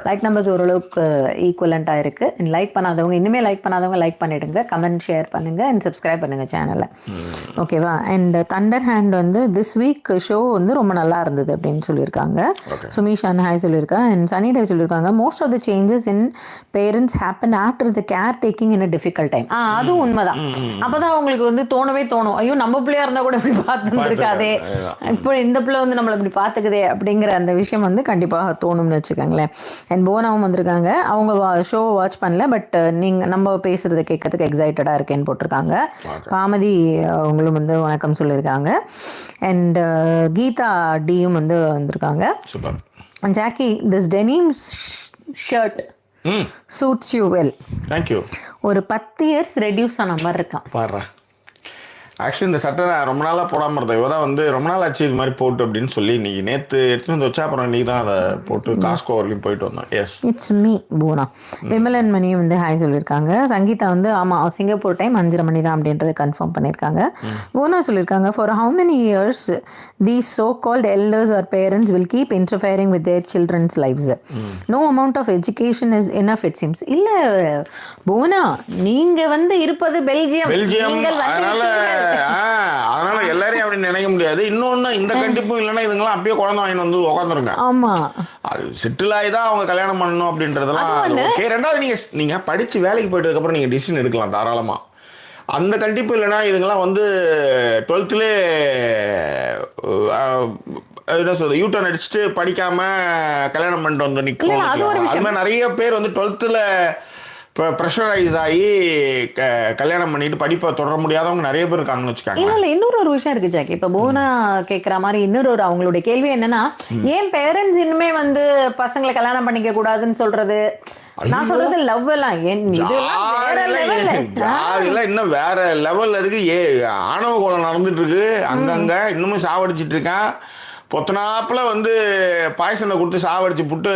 லைக் நம்பர்ஸ் ஓரளவுக்கு ஈக்குவலண்ட்டாக இருக்கு. லைக் பண்ணாதவங்க, இனிமேல் லைக் பண்ணாதவங்க லைக் பண்ணிடுங்க, கமெண்ட் ஷேர் பண்ணுங்க அண்ட் சப்ஸ்கிரைப் பண்ணுங்க சேனலை. ஓகேவா? அண்ட் தண்டர் ஹேண்ட் வந்து திஸ் வீக் ஷோ வந்து ரொம்ப நல்லா இருந்தது அப்படின்னு சொல்லியிருக்காங்க. சுமீஷான் ஹாய் சொல்லியிருக்காங்க. அண்ட் சனி டே சொல்லியிருக்காங்க. Most of the changes in parents happen after the care taking in a difficult time. அதுவும் உண்மைதான். அப்போதான் அவங்களுக்கு வந்து தோணவே தோணும், ஐயோ நம்ம பிள்ளையா இருந்தால் கூட இப்படி பார்த்துருக்காதே, இப்போ இந்த பிள்ளை வந்து நம்மளை இப்படி பார்த்துக்குதே அப்படிங்கிற அந்த விஷயம் வந்து கண்டிப்பாக தோணும்னு வச்சுக்கோங்களேன். அண்ட் போனாவும் வந்திருக்காங்க. அவங்க ஷோ வாட்ச் பண்ணல, பட் நீங்கள் நம்ம பேசுகிறத கேட்கறதுக்கு எக்ஸைட்டடாக இருக்கேன்னு போட்டிருக்காங்க. பாமதி அவங்களும் வந்து வணக்கம் சொல்லியிருக்காங்க. அண்ட் கீதா டியும் வந்து வந்திருக்காங்க. Jackie, this denim shirt shoots you well. Thank you. ஒரு 10 years ரெடியூஸ் ஆன மாதிரி இருக்கான் பாரு. ஆக்சுவலி இந்த சட்டை நான் ரொம்ப நாளாக போடாமல் இருந்தேன். இவ தான் வந்து ரொம்ப நாள் ஆச்சு இது மாதிரி போட்டு அப்படின்னு சொல்லி இன்னைக்கு நேற்று எடுத்துகிட்டு வந்து வச்சா, அப்புறம் நீ தான் அதை போட்டு காஸ்கோ வரைக்கும் போயிட்டு வந்தோம். எஸ், இட்ஸ் மீ போனா. விமலன் மணி வந்து ஹாய் சொல்லியிருக்காங்க. சங்கீதா வந்து ஆமாம் சிங்கப்பூர் டைம் 5:30 மணி தான் அப்படின்றத கன்ஃபார்ம் பண்ணியிருக்காங்க. போனா சொல்லியிருக்காங்க. For how many years these so called elders or parents will keep interfering with their childrens lifes. No amount of education is enough it seems. இல்லை போனா, நீங்கள் வந்து இருப்பது பெல்ஜியம். அதனால எல்லாரையும் அப்படி நினைக்க முடியாது. இன்னொன்னு, இந்த கண்டிப்பும் இல்லைன்னா இதுங்களாம் அப்படியே குழந்தை வாங்கி வந்து உட்காந்துருங்க. ஆமா, அது செட்டில் ஆகி தான் அவங்க கல்யாணம் பண்ணணும் அப்படின்றதெல்லாம் ஓகே. ரெண்டாவது, நீங்க படிச்சு வேலைக்கு போயிட்டதுக்கு அப்புறம் நீங்க டிசிஷன் எடுக்கலாம் தாராளமா. அந்த கண்டிப்பு இல்லைன்னா இதுங்கெல்லாம் வந்து 12th என்ன சொல்றது, யூட்டர்ன் அடிச்சுட்டு படிக்காம கல்யாணம் பண்ணிட்டு வந்து நிற்கும். அது மாதிரி நிறைய பேர் வந்து 12th இப்போ ப்ரெஷரைஸ் ஆகி கல்யாணம் பண்ணிட்டு படிப்பை தொடர முடியாதவங்க நிறைய பேர் இருக்காங்கன்னு வச்சுக்காங்க. இல்லை, இன்னொரு விஷயம் இருக்கு ஜாக்கி. இப்போ போனா கேட்குற மாதிரி இன்னொரு அவங்களுடைய கேள்வி என்னன்னா, ஏன் பேரண்ட்ஸ் இனிமே வந்து பசங்களை கல்யாணம் பண்ணிக்க கூடாதுன்னு சொல்றது? நான் சொல்றது லவ் எல்லாம் அதெல்லாம் இன்னும் வேற லெவல்ல இருக்கு. ஆணவ கொலை நடந்துட்டு இருக்கு அங்கங்க, இன்னமும் சாவடிச்சிட்டு இருக்கான். பொத்தனாப்புல வந்து பாய்சனை கொடுத்து சாவடிச்சு புட்டு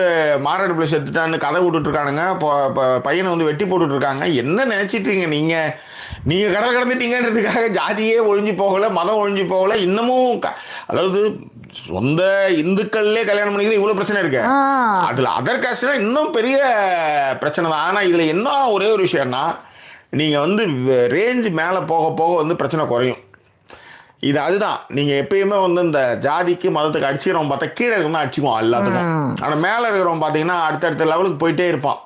மாரடைப்பு பிள்ளை செத்துட்டான்னு கதை விட்டுட்டு இருக்கானுங்க. பையனை வந்து வெட்டி போட்டுட்டு இருக்காங்க. என்ன நினைச்சிட்டீங்க நீங்கள் கடல் கடந்துட்டீங்கன்றதுக்காக ஜாதியே ஒழிஞ்சு போகலை, மதம் ஒழிஞ்சு போகலை. இன்னமும் அதாவது சொந்த இந்துக்கள்லேயே கல்யாணம் பண்ணிக்கிற இவ்வளோ பிரச்சனை இருக்கு. அதில் அதர் காஸ்ட்னா இன்னும் பெரிய பிரச்சனை தான். ஆனால் இதில் என்ன ஒரே ஒரு விஷயம்னா, நீங்கள் வந்து ரேஞ்ச் மேலே போக போக வந்து பிரச்சனை குறையும். அதுதான் நீங்கள் எப்பயுமே வந்து இந்த ஜாதிக்கு மதத்துக்கு அடிச்சுக்கிறவங்க பார்த்தா கீழே இருக்கணும் அடிச்சுக்குவோம் எல்லாத்துக்கும். ஆனால் மேலே இருக்கிறவங்க பார்த்தீங்கன்னா அடுத்தடுத்த லெவலுக்கு போயிட்டே இருப்பான்.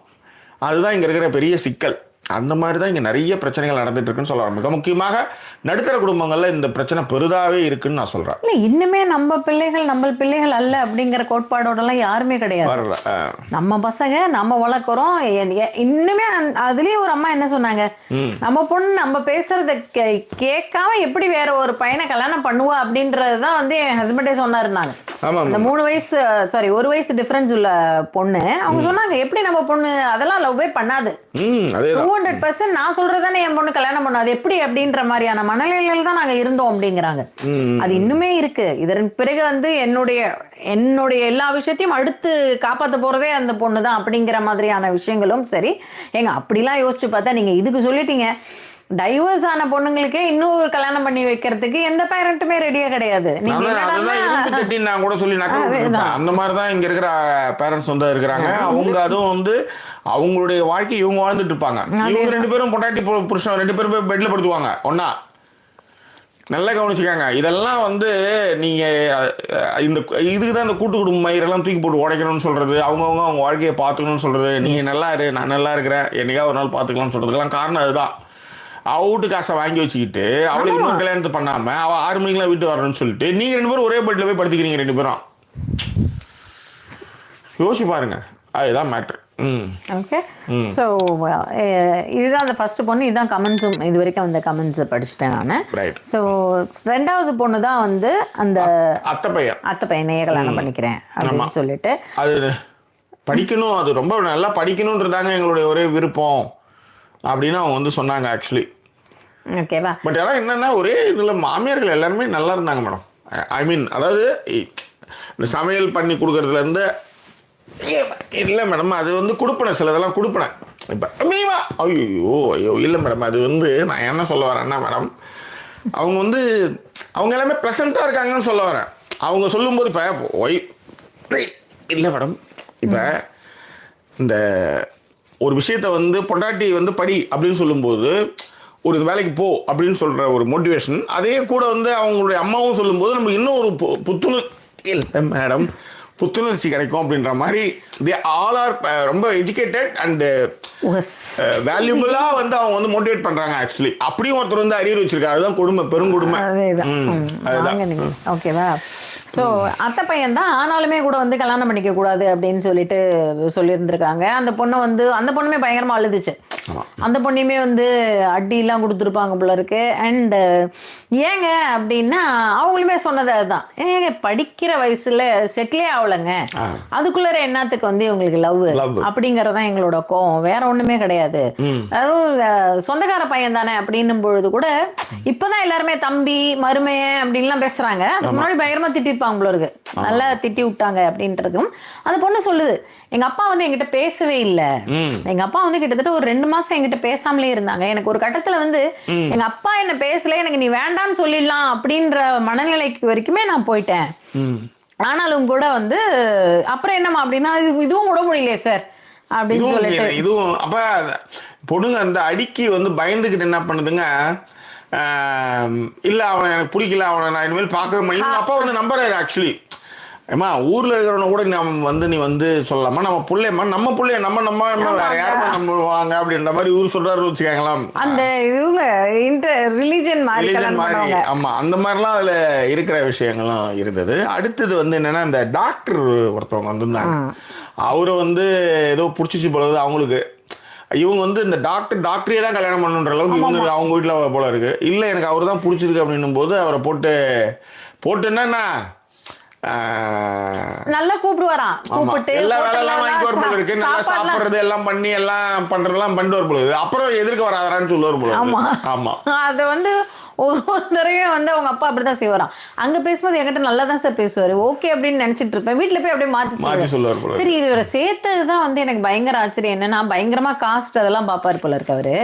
அதுதான் இங்கே இருக்கிற பெரிய சிக்கல். அந்த மாதிரி தான் இங்கே நிறைய பிரச்சனைகள் நடந்துட்டு இருக்குன்னு சொல்லலாம். மிக முக்கியமாக நடுத்தர குடும்பங்களில் இந்த பிரச்சனை பெரிதாகவே இருக்குன்னு நான் சொல்கிறேன். இல்லை, இன்னுமே நம்ம பிள்ளைகள் அல்ல அப்படிங்கிற கோட்பாடோடலாம் யாருமே கிடையாது. நம்ம பசங்க நம்ம வளர்க்குறோம். இன்னுமே அதுலேயே ஒரு அம்மா என்ன சொன்னாங்க, நம்ம பொண்ணு நம்ம பேசுறத கேட்காம எப்படி வேற ஒரு பையனை கல்யாணம் பண்ணுவா அப்படின்றது தான் வந்து என் ஹஸ்பண்டே சொன்னாருன்னாங்க. அந்த 1 வயசு டிஃபரன்ஸ் உள்ள பொண்ணு அவங்க சொன்னாங்க, எப்படி நம்ம பொண்ணு அதெல்லாம் லவ்வே பண்ணாது, 200% நான் சொல்றதானே என் பொண்ணு கல்யாணம் பண்ணாது எப்படி அப்படின்ற மாதிரியான மனநிலையில தான் நாங்க இருந்தோம் அப்படிங்கிறாங்க. அது இன்னுமே இருக்கு. இதன் பிறகு வந்து என்னுடைய எல்லா விஷயத்தையும் அடுத்து காப்பாற்ற போறதே அந்த பொண்ணு தான் அப்படிங்கிற மாதிரியான விஷயங்களும் சரி. ஏங்க அப்படிலாம் யோசிச்சு பார்த்தா நீங்க இதுக்கு சொல்லிட்டீங்க, டைவர்ஸ் ஆன பொண்ணுங்களுக்கே இன்னும் ஒரு கல்யாணம் பண்ணி வைக்கிறதுக்கு எந்த பேரண்ட்டுமே ரெடியா கிடையாது. நான் கூட சொல்லி அந்த மாதிரிதான் இங்க இருக்கிற பேரண்ட்ஸ் வந்து இருக்கிறாங்க. அவங்க அதுவும் வந்து அவங்களுடைய வாழ்க்கை இவங்க வாழ்ந்துட்டு இருப்பாங்க. இவங்க 2 பேரும் பொண்டாட்டி புருஷன் 2 பேரும் போய் பெட்ல படுத்துவாங்க ஒன்னா. நல்லா கவனிச்சுக்காங்க. இதெல்லாம் வந்து நீங்க இதுக்குதான் இந்த கூட்டு குடும்ப மயிரெல்லாம் தூக்கி போட்டு உடைக்கணும்னு சொல்றது, அவங்க வாழ்க்கையை பார்த்துக்கணும்னு சொல்றது, நீங்க நல்லா இரு நான் நல்லா இருக்கிறேன் என்னைக்கா ஒரு நாள் பார்த்துக்கலாம்னு சொல்றதுக்கெல்லாம் காரணம் அதுதான். அவுட்டு காசை வாங்கி வச்சுக்கிட்டு அவளுக்கு இன்னொரு கல்யாணத்தை பண்ணாம அவள் 6 மணிக்கெல்லாம் வீட்டு வரணும்னு சொல்லிட்டு நீங்க 2 பேரும் ஒரே பெட்ல போய் படுத்துக்கிறீங்க 2 பேரும். யோசிச்சு பாருங்க, அதுதான் மேட்ரு. ஓகே, ஸோ இதுதான் அந்த ஃபர்ஸ்ட் பொண்ணு. இதுதான் கமெண்ட்ஸும் இது வரைக்கும் அந்த கமெண்ட்ஸ் படிச்சுட்டேன் நான். ஸோ 2வது பொண்ணு தான் வந்து அந்த அத்தை பையனையே கல்யாணம் பண்ணிக்கிறேன் அப்படின்னு சொல்லிட்டு அது படிக்கணும், அது ரொம்ப நல்லா படிக்கணுன்றதாங்க எங்களுடைய ஒரே விருப்பம் அப்படின்னு அவங்க வந்து சொன்னாங்க ஆக்சுவலி. ஓகேவா? பட் ஆனால் என்னன்னா ஒரே இதில் மாமியார்கள் எல்லாருமே நல்லா இருந்தாங்க மேடம். ஐ மீன் அதாவது இந்த சமையல் பண்ணி கொடுக்கறதுலேருந்து இல்லை மேடம், அது வந்து கொடுப்பேன், சிலதெல்லாம் கொடுப்பேன். இப்போ மீவா ஐயோ இல்லை மேடம், அது வந்து நான் என்ன சொல்ல வரேன்னா மேடம், அவங்க வந்து அவங்க எல்லாமே ப்ளசண்ட்டாக இருக்காங்கன்னு சொல்ல வரேன். அவங்க சொல்லும்போது இப்போ இல்லை மேடம், இப்போ இந்த ஒரு விஷயத்த வந்து பொண்டாட்டி வந்து படி அப்படின்னு சொல்லும்போது ஒரு வேலைக்கு போ அப்படின்னு சொல்கிற ஒரு மோட்டிவேஷன், அதே கூட வந்து அவங்களுடைய அம்மாவும் சொல்லும்போது நமக்கு இன்னும் ஒரு இல்லை மேடம் புத்துணர்ச்சி கிடைக்கும் அப்படின்ற மாதிரி. தே ஆல் ஆர் ரொம்ப எஜுகேட்டட் அண்ட் வேல்யூபிளாக வந்து அவங்க வந்து மோட்டிவேட் பண்ணுறாங்க ஆக்சுவலி. அப்படியும் ஒருத்தர் வந்து அறிவு வச்சிருக்காரு, அதுதான் கொடுமை, பெருங்கொடுமை. அதுதான். ஓகேவா? ஸோ அத்தை பையன் தான் ஆனாலுமே கூட வந்து கல்யாணம் பண்ணிக்க கூடாது அப்படின்னு சொல்லிட்டு சொல்லியிருந்திருக்காங்க. அந்த பொண்ணுமே பயங்கரமாக அழுதுச்சு. அந்த பொண்ணையுமே வந்து அடியெல்லாம் கொடுத்துருப்பாங்க போல இருக்கு. அண்ட் ஏங்க அப்படின்னா அவங்களுமே சொன்னது அதுதான், ஏங்க படிக்கிற வயசுல செட்டிலே ஆகலைங்க, அதுக்குள்ளார என்னத்துக்கு வந்து இவங்களுக்கு லவ் அப்படிங்கறதான் எங்களோட கோவம், வேற ஒண்ணுமே கிடையாது. அதுவும் சொந்தக்கார பையன் தானே அப்படின்னும் பொழுது கூட இப்பதான் எல்லாருமே தம்பி மருமையன் அப்படின்லாம் பேசுறாங்க. அதுக்கு முன்னாடி பயங்கரமா திட்டிருப்பாங்க போல இருக்கு, நல்லா திட்டி விட்டாங்க அப்படின்றதும் அந்த பொண்ணு சொல்லுது. எங்க அப்பா வந்து என்கிட்ட பேசவே இல்லை, எங்க அப்பா வந்து கிட்டத்தட்ட ஒரு 2 மாசம் என்கிட்ட பேசாமலே இருந்தாங்க. எனக்கு ஒரு கட்டத்துல வந்து எங்க அப்பா என்ன பேசல, எனக்கு நீ வேண்டாம்னு சொல்லிடலாம் அப்படின்ற மனநிலைக்கு வரைக்குமே நான் போயிட்டேன். ஆனாலும் கூட வந்து அப்புறம் என்னமா அப்படின்னா இதுவும் கூட முடியலையே சார் அப்படின்னு சொல்லிட்டு இதுவும் அப்ப பொண்ணுங்க அந்த அடிக்கி வந்து பயந்துகிட்டு என்ன பண்ணுதுங்க, இல்ல அவன் எனக்கு பிடிக்கல, அவனை நான் இனிமேல் பார்க்கவே மாட்டேன். அப்பா வந்து நம்புறாரு ஆக்சுவலி. ஏமா ஊர்ல இருக்கிறவன கூட நீ வந்து சொல்லலாமா, நம்ம பிள்ளையம்மா, நம்ம பிள்ளைய நம்ம வேற யாரும் நம்புவாங்க அப்படின்ற மாதிரி ஊர் சொல்றாரு வச்சுக்காங்களாம். அந்த ரிலிஜன் மாதிரி. ஆமா, அந்த மாதிரிலாம் அதுல இருக்கிற விஷயங்களும் இருந்தது. அடுத்தது வந்து என்னன்னா, இந்த டாக்டர் ஒருத்தவங்க வந்திருந்தாங்க. அவரை வந்து ஏதோ பிடிச்சிச்சு போலது அவங்களுக்கு. இவங்க வந்து இந்த டாக்டரே தான் கல்யாணம் பண்ணுன்ற அளவுக்கு இவங்க அவங்க வீட்டில் போல இருக்கு. இல்லை எனக்கு அவர் தான் பிடிச்சிருக்கு அப்படின்னும் போது அவரை போட்டு என்னன்னா நல்லா கூப்பிடுவாராம், கூப்பிட்டு எல்லா வேலையெல்லாம் வாங்கி வர போல இருக்கு, நல்லா சாப்பிடுறது எல்லாம் பண்ணி எல்லாம் பண்றதெல்லாம் பண்ணிட்டு வர போல. அப்புறம் எதிர்க்க வராதான்னு சொல்லுவார் போல. ஆமா, அது வந்து ஒரு தடவையும் வந்து அவங்க அப்பா அப்படிதான் செய்வாராம். அங்க பேசும்போது என்கிட்ட நல்லா தான் சார் பேசுவாரு, ஓகே அப்படின்னு நினைச்சிட்டு இருப்பேன். வீட்டுல போய் அப்படியே மாத்தி சொல்லுவார் போல. சரி, இவரை சேர்த்ததுதான் வந்து எனக்கு பயங்கர ஆச்சரியம். என்னன்னா பயங்கரமா காஸ்ட் அதெல்லாம் பாப்பாரு போல இருக்கு அவரு.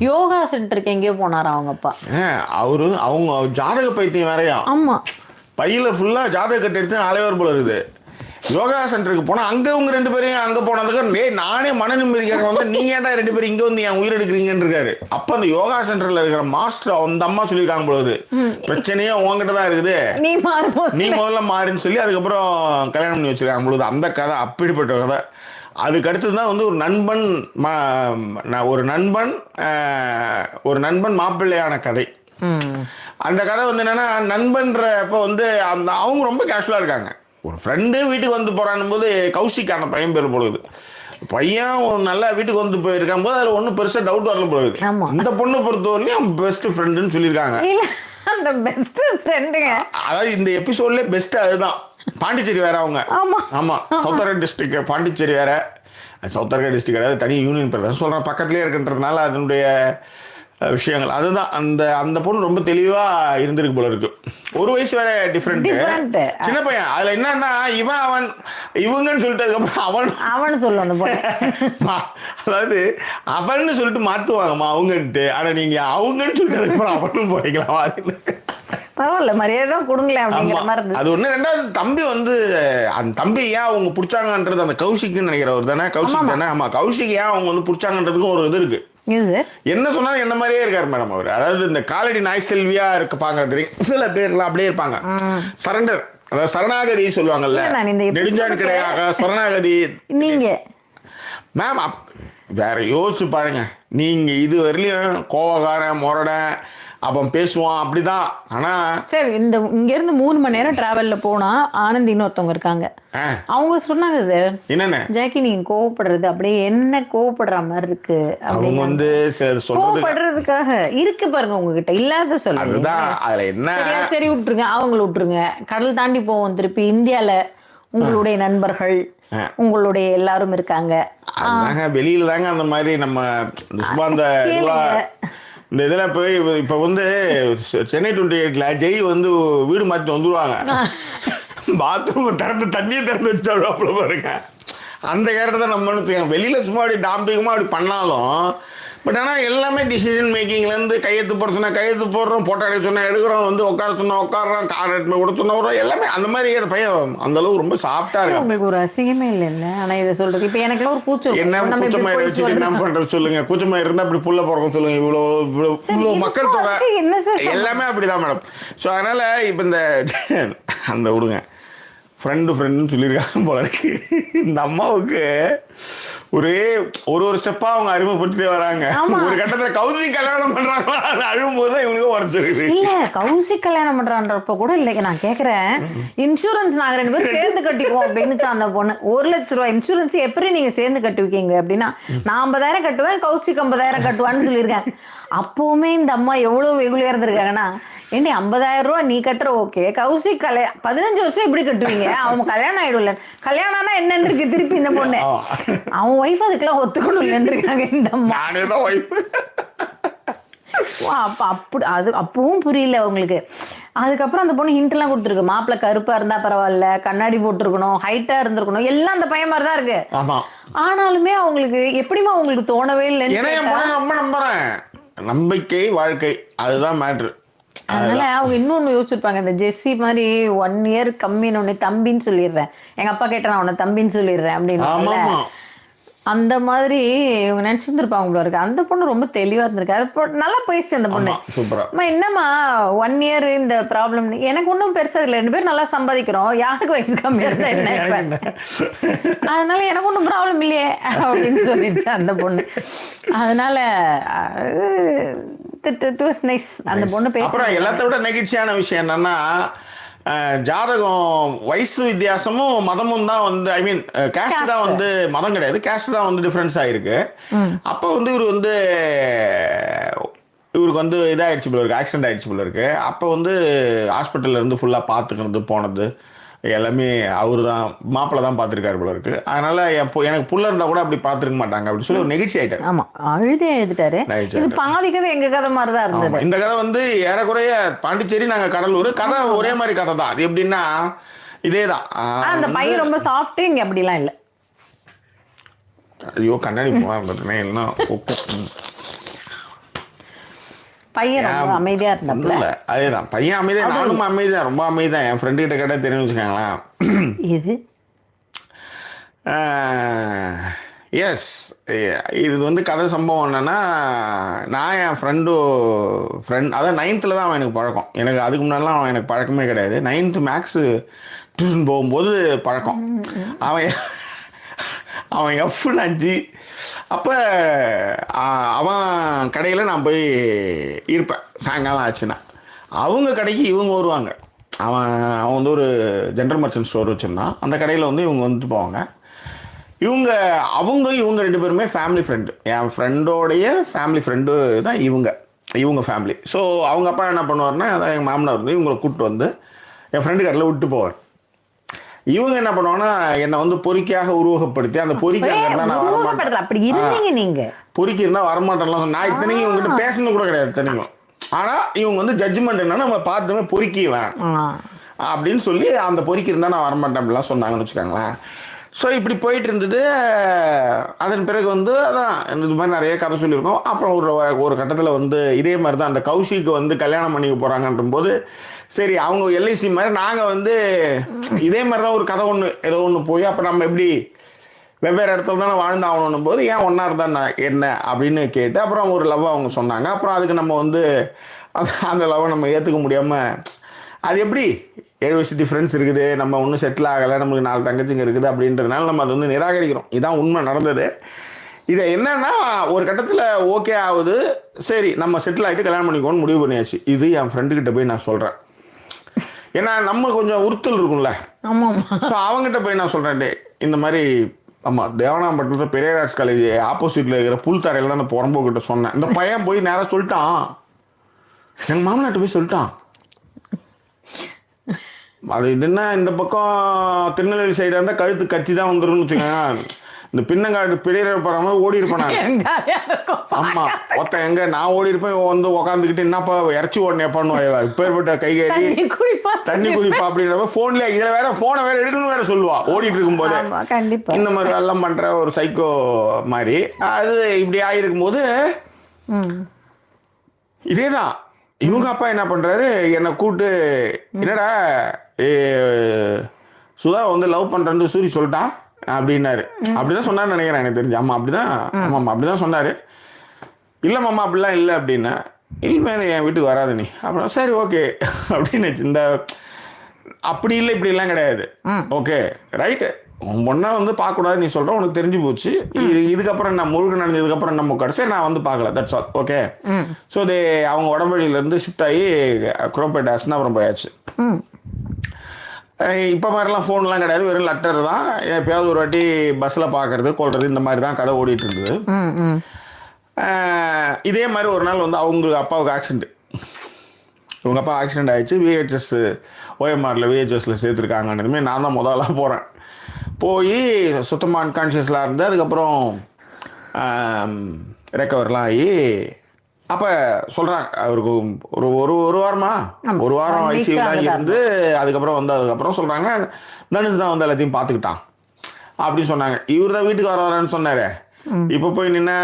யோகா சென்டருக்கு எங்கேயோ போனாரா அவங்க அப்பா. அவரு அவங்க ஜாதக பைத்தியம் வேறையா. ஆமா, பையில ஃபுல்லா ஜாதக கட்டு எடுத்து அலைவர் போல இருக்குது. யோகா சென்டருக்கு போனா அங்க உங்க 2 பேரையும் அங்க போனதுக்கு நானே மன நிம்மதிக்காக வந்து நீங்க ஏன்டா 2 பேரும் இங்க வந்து என் உயிர் எடுக்கிறீங்கன்னு இருக்காரு. அப்ப அந்த யோகா சென்டர்ல இருக்கிற மாஸ்டர் அந்த அம்மா சொல்லியிருக்காங்க பொழுது பிரச்சனையே உங்ககிட்ட தான் இருக்குது, நீ முதல்ல மாறுன்னு சொல்லி அதுக்கப்புறம் கல்யாணம் பண்ணி வச்சிருக்காங்க பொழுது. அந்த கதை அப்படிப்பட்ட கதை. அதுக்கு அடுத்தது தான் வந்து ஒரு நண்பன் மாப்பிள்ளையான கதை. அந்த கதை வந்து என்னன்னா, நண்பன்றப்ப வந்து அந்த அவங்க ரொம்ப கேஷுவலா இருக்காங்க. ஒரு ஃப்ரெண்டு வீட்டுக்கு வந்து போறான் போது கௌஷிக் அந்த பையன் பேர் பொழுது, பையன் நல்லா வீட்டுக்கு வந்து போயிருக்கும் போது அதில் ஒன்றும் பெருசாக டவுட் வரல பொழுது. இந்த பொண்ணை பொறுத்தவரையும் பெஸ்ட் ஃப்ரெண்டுன்னு சொல்லியிருக்காங்க. அந்த பெஸ்ட் ஃப்ரெண்டுங்க, அதாவது இந்த எபிசோட்லேயே பெஸ்ட் அதுதான். பாண்டிச்சேரி வேற அவங்க. ஆமா, சவுத்தர்கா டிஸ்ட்ரிக்ட் பாண்டிச்சேரி வேற. சவுத்தர்கா டிஸ்ட்ரிக்ட் கிடையாது, தனி யூனியன் பிரதேசம் சொல்கிறேன், பக்கத்துலேயே இருக்குன்றதுனால அதனுடைய விஷயங்கள் அதுதான். அந்த பொண்ணு ரொம்ப தெளிவா இருந்திருக்கு போல இருக்கு. ஒரு வயசு வேற டிஃபரெண்ட், சின்ன பையன். அதுல என்னன்னா இவங்கன்னு சொல்லிட்டு அதுக்கப்புறம் அவன் சொல்லுவாங்க, அதாவது அவன்னு சொல்லிட்டு மாத்துவாங்கம்மா அவங்கன்ட்டு. ஆனா நீங்க அவங்கன்னு சொல்லிட்டு அதுக்கப்புறம் அவனும் போய்க்கலாம். பரவாயில்ல, மரியாதை தான் கொடுங்களேன் அப்படிங்கிற மாதிரி இருந்தது. அது ஒண்ணு. ரெண்டாவது தம்பி வந்து அந்த தம்பி ஏன் அவங்க பிடிச்சாங்கன்றது அந்த கௌஷிக்னு நினைக்கிறவர் தானே, கௌஷிக் தானே. ஆமா, கௌஷிக் ஏன் அவங்க வந்து பிடிச்சாங்கன்றதுக்கும் ஒரு இது இருக்கு. என்ன சொன்னாலும் என்ன மாதிரியே இருக்காரு மேடம் அவர். அதாவது இந்த காலடி நாய் செல்வியா இருப்பாங்க தெரியும், சில பேர்லாம் அப்படியே இருப்பாங்க. சரண்டர், அதாவது சரணாகதி சொல்லுவாங்கல்ல, நெடுஞ்சான் கிடையாது சரணாகதி. நீங்க மேம் வேற யோசிச்சு பாருங்க, நீங்க இது வரலையும் கோவக்காரன் முரடன் அவன் பேசுவான் அப்படிதான். ஆனா சரி, இங்க இருந்து 3 மணி நேரம் டிராவல்ல போனா ஆனந்த் இன்னொருத்தவங்க இருக்காங்க, அவங்க சொன்னாங்க சார் என்னென்ன ஜாக்கி நீங்க கோவப்படுறது அப்படியே என்ன கோவப்படுற மாதிரி இருக்கு. அவங்க வந்து கோவப்படுறதுக்காக இருக்கு பாருங்க உங்ககிட்ட, இல்லாத சொல்லுங்க. அதுல என்ன சரி விட்டுருங்க, அவங்கள விட்டுருங்க. கடல் தாண்டி போவோம் திருப்பி. இந்தியால உங்களுடைய நண்பர்கள் உங்களுடைய எல்லாரும் இருக்காங்க. வெளியில தாங்க அந்த மாதிரி நம்ம சும்மா இந்த இதில் போய் இப்போ வந்து சென்னை 28ல ஜெய் வந்து வீடு மாற்றி வந்துடுவாங்க, பாத்ரூம் தண்ணியை திறந்து வச்சுட்டு அவ்வளோ பாருங்க. அந்த கேரக்டர் தான் நம்ம நினச்சிக்கோங்க. வெளியில் சும்மா அப்படி டாம்பிகமாக அப்படி பண்ணாலும் பட் ஆனால் எல்லாமே டிசிஷன் மேக்கிங்லேருந்து கையெழுத்து போட சொன்னால் கையெழுத்து போடுறோம், போட்டோ எடுக்க சொன்னால் எடுக்கிறோம், வந்து உட்கார சொன்னால் உட்காடுறோம், கார் எடுத்து கொடுத்து சொன்னால் எல்லாமே அந்த மாதிரி பையன் அந்த அளவுக்கு ரொம்ப சாஃப்டாக இருக்கு. உங்களுக்கு ஒரு அசிங்கமே இல்லை ஆனால் இதை சொல்கிறது. இப்போ எனக்கு ஒரு கூச்சம், என்ன கூச்சமாக வச்சுட்டு என்ன பண்ணுறது சொல்லுங்க. கூச்சமாக இருந்தால் அப்படி புள்ள போகிறோம் சொல்லுங்க. இவ்வளோ மக்கள் தொகை எல்லாமே அப்படிதான் மேடம். ஸோ அதனால் இப்போ அந்த விடுங்க ஃப்ரெண்டுன்னு சொல்லியிருக்காங்க போல இருக்கு. இந்த அம்மாவுக்கு ஒரு ஸ்டெப்பா அவங்க அறிமுகப்படுத்திட்டே வராங்க. ஒரு கட்டத்துல கௌசிக் கல்யாணம் பண்றாங்களா, அது அழும் போது தான் இவங்களுக்கு உரைச்சிருக்கு. இல்ல கௌசிக் கல்யாணம் பண்றான்றப்ப கூட இல்லை, நான் கேக்குறேன் இன்சூரன்ஸ் நாங்க 2 பேரும் சேர்ந்து கட்டிக்குவோம் அப்படின்னு அந்த பொண்ணு 1 லட்ச ரூபாய் இன்சூரன்ஸ் எப்படி நீங்க சேர்ந்து கட்டுவீங்க அப்படின்னா, நான் 50,000 கட்டுவேன், கௌசிக் 50,000 கட்டுவான்னு சொல்லியிருக்காங்க. அப்பவுமே இந்த அம்மா எவ்வளவு வெகுளியா இருந்திருக்காங்கன்னா, ஏண்டி 50,000 ரூபா நீ கட்டுற ஓகே, கௌசிக் 15 வருஷம் எப்படி கட்டுவீங்க, அவங்க கல்யாணம் ஆயிடும்ல. கல்யாணம்னா என்னன்னு இருக்கு திருப்பி இந்த பொண்ணு, அவன் ஒய்ஃப் அதுக்கெல்லாம் ஒத்துக்கணும் இல்லைன்னு இருக்காங்க இந்த அம்மா. அப்பவும் புரியல அவங்களுக்கு. அதுக்கப்புறம் அந்த பொண்ணு ஹிண்ட் எல்லாம் கொடுத்துருக்கு, மாப்பிள்ள கருப்பா இருந்தா பரவாயில்ல, கண்ணாடி போட்டிருக்கணும், ஹைட்டா இருந்திருக்கணும், எல்லாம் அந்த பையன் மாதிரி தான் இருக்கு. ஆனாலுமே அவங்களுக்கு எப்படிமா அவங்களுக்கு தோணவே இல்லைன்னு. ரொம்ப நம்புறேன், நம்பிக்கை வாழ்க்கை அதுதான் மேட்ரு. அதனால அவங்க இன்னொன்னு யோசிச்சிருப்பாங்க, இந்த ஜெஸ்ஸி மாதிரி 1 இயர் கம்மின்னு ஒண்ணு தம்பின்னு சொல்லிடுறேன், எங்க அப்பா கேட்டா நான் உன்னை தம்பின்னு சொல்லிடுறேன் அப்படின்னு அந்த மாதிரி இவங்க நினைச்சிருந்துருப்பாங்க போல இருக்கு. அந்த பொண்ணு ரொம்ப தெளிவா இருந்திருக்கு, அது நல்லா பேசிச்சு அந்த பொண்ணு. என்னம்மா 1 இயர் இந்த ப்ராப்ளம், எனக்கு ஒன்றும் பெருசா இல்லை, 2 பேரும் நல்லா சம்பாதிக்கிறோம், யாருக்கு வயசு கம்மியா இருந்தா என்ன, அதனால எனக்கு ஒன்றும் ப்ராப்ளம் இல்லையே அப்படின்னு சொல்லிடுச்சு அந்த பொண்ணு. அதனால அந்த பொண்ணு பேச. அப்புறம் எல்லாத்த விட நெகிழ்ச்சியான விஷயம் என்னன்னா, ஜாதகம் வயசு வித்தியாசமும் மதமும் தான் வந்து, ஐ மீன் கேஸ்ட் தான் வந்து, மதம் கிடையாது, கேஸ்ட் தான் வந்து டிஃப்ரென்ஸ் ஆயிருக்கு. அப்போ வந்து இவருக்கு வந்து இதாகிடுச்சு போல இருக்கு, ஆக்சிடென்ட் ஆகிடுச்சு போல இருக்கு. அப்போ வந்து ஹாஸ்பிட்டலில் இருந்து ஃபுல்லாக பார்த்துக்கிறது போனது, எல்லாமே அவரு தான் மாப்பிள்ளை தான் பார்த்துருக்காரு போல இருக்கு. அதனால எனக்கு புள்ள இருந்தால் கூட அப்படி பார்த்துருக்க மாட்டாங்க அப்படின்னு சொல்லி ஒரு நெகிழ்ச்சி ஆகிட்டார். ஆமாம், எழுதிட்டாரு. இது பாதி கதை எங்கள் கதை மாதிரி தான் இருந்தது. இந்த கதை வந்து ஏறக்குறைய பாண்டிச்சேரி, நாங்கள் கடலூர், கதை ஒரே மாதிரி கதை தான். அது எப்படின்னா இதே தான். அந்த பையன் ரொம்ப சாஃப்ட்டு, இங்கே அப்படிலாம் இல்லை. ஐயோ கண்ணாடி போகிறேன் இல்லைன்னா பையன் ரொம்ப அமைதியா இருந்தாப்ல. அதேதான் பையன் அமைதியா, நானும் அமைதிதான், ரொம்ப அமைதிதான். என் ஃப்ரெண்டு கிட்ட கேட்டால் தெரியும் வச்சுக்கோங்களேன். இது எஸ், இது வந்து கதை சம்பவம் என்னன்னா, நான் என் ஃப்ரெண்ட் அதான் 9th தான் அவன் எனக்கு பழக்கம். எனக்கு அதுக்கு முன்னாடிலாம் அவன் எனக்கு பழக்கமே கிடையாது. 9th மேக்ஸு டியூஷன் போகும்போது பழக்கம். அவன் F 5. அப்போ அவன் கடையில் நான் போய் இருப்பேன் சாயங்காலம் ஆச்சுன்னா. அவங்க கடைக்கு இவங்க வருவாங்க. அவன் வந்து ஒரு ஜென்ரல் மர்ச்சன்ட் ஸ்டோர் வச்சுருந்தான். அந்த கடையில் வந்து இவங்க வந்துட்டு போவாங்க. இவங்க 2 பேருமே ஃபேமிலி ஃப்ரெண்டு. என் ஃப்ரெண்டோடைய ஃபேமிலி ஃப்ரெண்டு தான் இவங்க ஃபேமிலி. ஸோ அவங்க அப்பா என்ன பண்ணுவார்னா, அதான் எங்கள் மாமனார் வந்து இவங்களை கூப்பிட்டு வந்து என் ஃப்ரெண்டு கடையில் விட்டு போவார். இவங்க என்ன பண்ணுவாங்கன்னா, என்னை வந்து பொறிக்காக உருவகப்படுத்தி, அந்த பொறிக்க இருந்தால் நான் வரமாட்டேன், அப்படி இருந்தீங்க நீங்க, பொறிக்கி இருந்தால் வரமாட்டேன்லாம் நான் இத்தனைக்கும் இவங்ககிட்ட பேசணும் கூட கிடையாது இத்தனைக்கும். ஆனால் இவங்க வந்து ஜட்ஜ்மெண்ட் என்னன்னா, நம்மளை பார்த்துமே பொறிக்கி வேணாம் அப்படின்னு சொல்லி அந்த பொறிக்கி இருந்தால் நான் வரமாட்டேன் அப்படிலாம் சொன்னாங்கன்னு வச்சுக்கோங்களேன். ஸோ இப்படி போயிட்டு இருந்தது. அதன் பிறகு வந்து அதான் இது மாதிரி நிறைய கதை சொல்லியிருக்கோம். அப்புறம் ஒரு கட்டத்தில் வந்து இதே மாதிரி தான் அந்த கௌஷிக்கு வந்து கல்யாணம் பண்ணிக்க போகிறாங்கன்ற போது, சரி அவங்க எல்ஐசி மாதிரி நாங்கள் வந்து இதே மாதிரி தான் ஒரு கதை ஏதோ ஒன்று போய், அப்போ நம்ம எப்படி வெவ்வேறு இடத்துல தானே வாழ்ந்து ஆகணும் போது, ஏன் ஒன்றா இருந்தா என்ன அப்படின்னு கேட்டு அப்புறம் ஒரு லவ் அவங்க சொன்னாங்க. அப்புறம் அதுக்கு நம்ம வந்து அந்த லவ்வை நம்ம ஏற்றுக்க முடியாமல், அது எப்படி 7 வயசு டிஃப்ரென்ஸ் இருக்குது, நம்ம ஒன்றும் செட்டில் ஆகலை, நம்மளுக்கு 4 தங்கச்சிங்க இருக்குது அப்படின்றதுனால நம்ம அதை வந்து நிராகரிக்கிறோம். இதுதான் உண்மை நடந்தது. இதை என்னன்னா, ஒரு கட்டத்தில் ஓகே ஆகுது, சரி நம்ம செட்டில் ஆகிட்டு கல்யாணம் பண்ணிக்கோன்னு முடிவு பண்ணியாச்சு. இது என் ஃப்ரெண்டுக்கிட்ட போய் நான் சொல்கிறேன். ஏன்னா நம்ம கொஞ்சம் உறுத்தல் இருக்கும்ல. ஸோ அவங்ககிட்ட போய் நான் சொல்கிறேன், இந்த மாதிரி ஆமாம் தேவனாம்பட்டினத்தில் பெரியார் ஆர்ட்ஸ் காலேஜ் ஆப்போசிட்டில் இருக்கிற புல் தரையில் தான் அந்த புறம்போக்கிட்ட சொன்னேன். இந்த பையன் போய் நேராக சொல்லிட்டான், எங்கள் மாமனாட்ட போய் சொல்லிட்டான். அது இதுன்னா இந்த பக்கம் திருநெல்வேலி சைடாக இருந்தால் கழுத்து கத்தி தான் வந்துடும்னு வச்சுக்கோங்க. இந்த பின்னங்காடு பிடிக்கிற போகிற மாதிரி ஓடி இருப்பேன் நான். ஆமாம், எங்கே நான் ஓடி இருப்பேன், வந்து உக்காந்துக்கிட்டு என்னப்பா இறச்சி ஓடனே பண்ணுவா, இப்போ ஏற்பட்ட கை கட்டி தண்ணி குடிப்பா அப்படின்றப்ப ஃபோன்ல இதில் வேற ஃபோனை வேற எடுக்கணும் வேற சொல்லுவா ஓடிட்டு இருக்கும்போது. இந்த மாதிரி எல்லாம் பண்ணுற ஒரு சைக்கோ மாதிரி அது இப்படி ஆகிருக்கும் போது இதே தான் இவங்க அப்பா என்ன பண்ணுறாரு, என்னை கூப்பிட்டு என்னடா சுதா வந்து லவ் பண்ணுறேன்னு சூரி சொல்லிட்டான் அப்படின்னாரு. அப்படிதான் சொன்னார்னு நினைக்கிறேன் எனக்கு தெரிஞ்சு. ஆமாம் அப்படிதான், ஆமாம் அப்படிதான் சொன்னார். இல்லை மாமா அப்படிலாம் இல்லை அப்படின்னா, இல்லை என் வீட்டுக்கு வராது நீ அப்படின்னா, சரி ஓகே அப்படின்னு இந்த அப்படி இல்லை இப்படிலாம் கிடையாது. ஓகே ரைட்டு, உன் பொண்ணா வந்து பார்க்கக்கூடாது நீ சொல்கிற, உனக்கு தெரிஞ்சு போச்சு. இதுக்கப்புறம் நான் முழுக்க நடந்ததுக்கப்புறம் நம்ம கடைசி நான் வந்து பார்க்கல, தட்ஸ் ஆல் ஓகே. ஸோ அவங்க உடம்படியிலேருந்து ஷிஃப்ட் ஆகி குரோம்பேட் அஸ்னாபுரம் போயாச்சு. இப்போ மாதிரிலாம் ஃபோன்லாம் கிடையாது, வெறும் லெட்டர் தான். எப்பயாவது ஒரு வாட்டி பஸ்ஸில் பார்க்கறது கொள்வது இந்த மாதிரி தான் கதை ஓடிட்டு இருந்தது. இதே மாதிரி ஒரு நாள் வந்து அவங்க அப்பாவுக்கு ஆக்சிடென்ட். இவங்க அப்பா ஆக்சிடென்ட் ஆகிடுச்சு. VHS OMRல VHSல சேர்த்துருக்காங்கன்னதுமே நான் தான் முதல்ல போகிறேன். போய் சுத்தமாக அன்கான்ஷியஸ்லாம் இருந்து அதுக்கப்புறம் ரெக்கவர்லாம் ஆகி அப்போ சொல்கிறாங்க அவருக்கு ஒரு வாரம் ஐசியூலாம் இருந்து அதுக்கப்புறம் சொல்கிறாங்க தனுஷ் தான் வந்து எல்லாத்தையும் பார்த்துக்கிட்டான் அப்படின்னு சொன்னாங்க. இவர் தான் வீட்டுக்கு வரேன்னு சொன்னார். இப்போ போய் நின்னா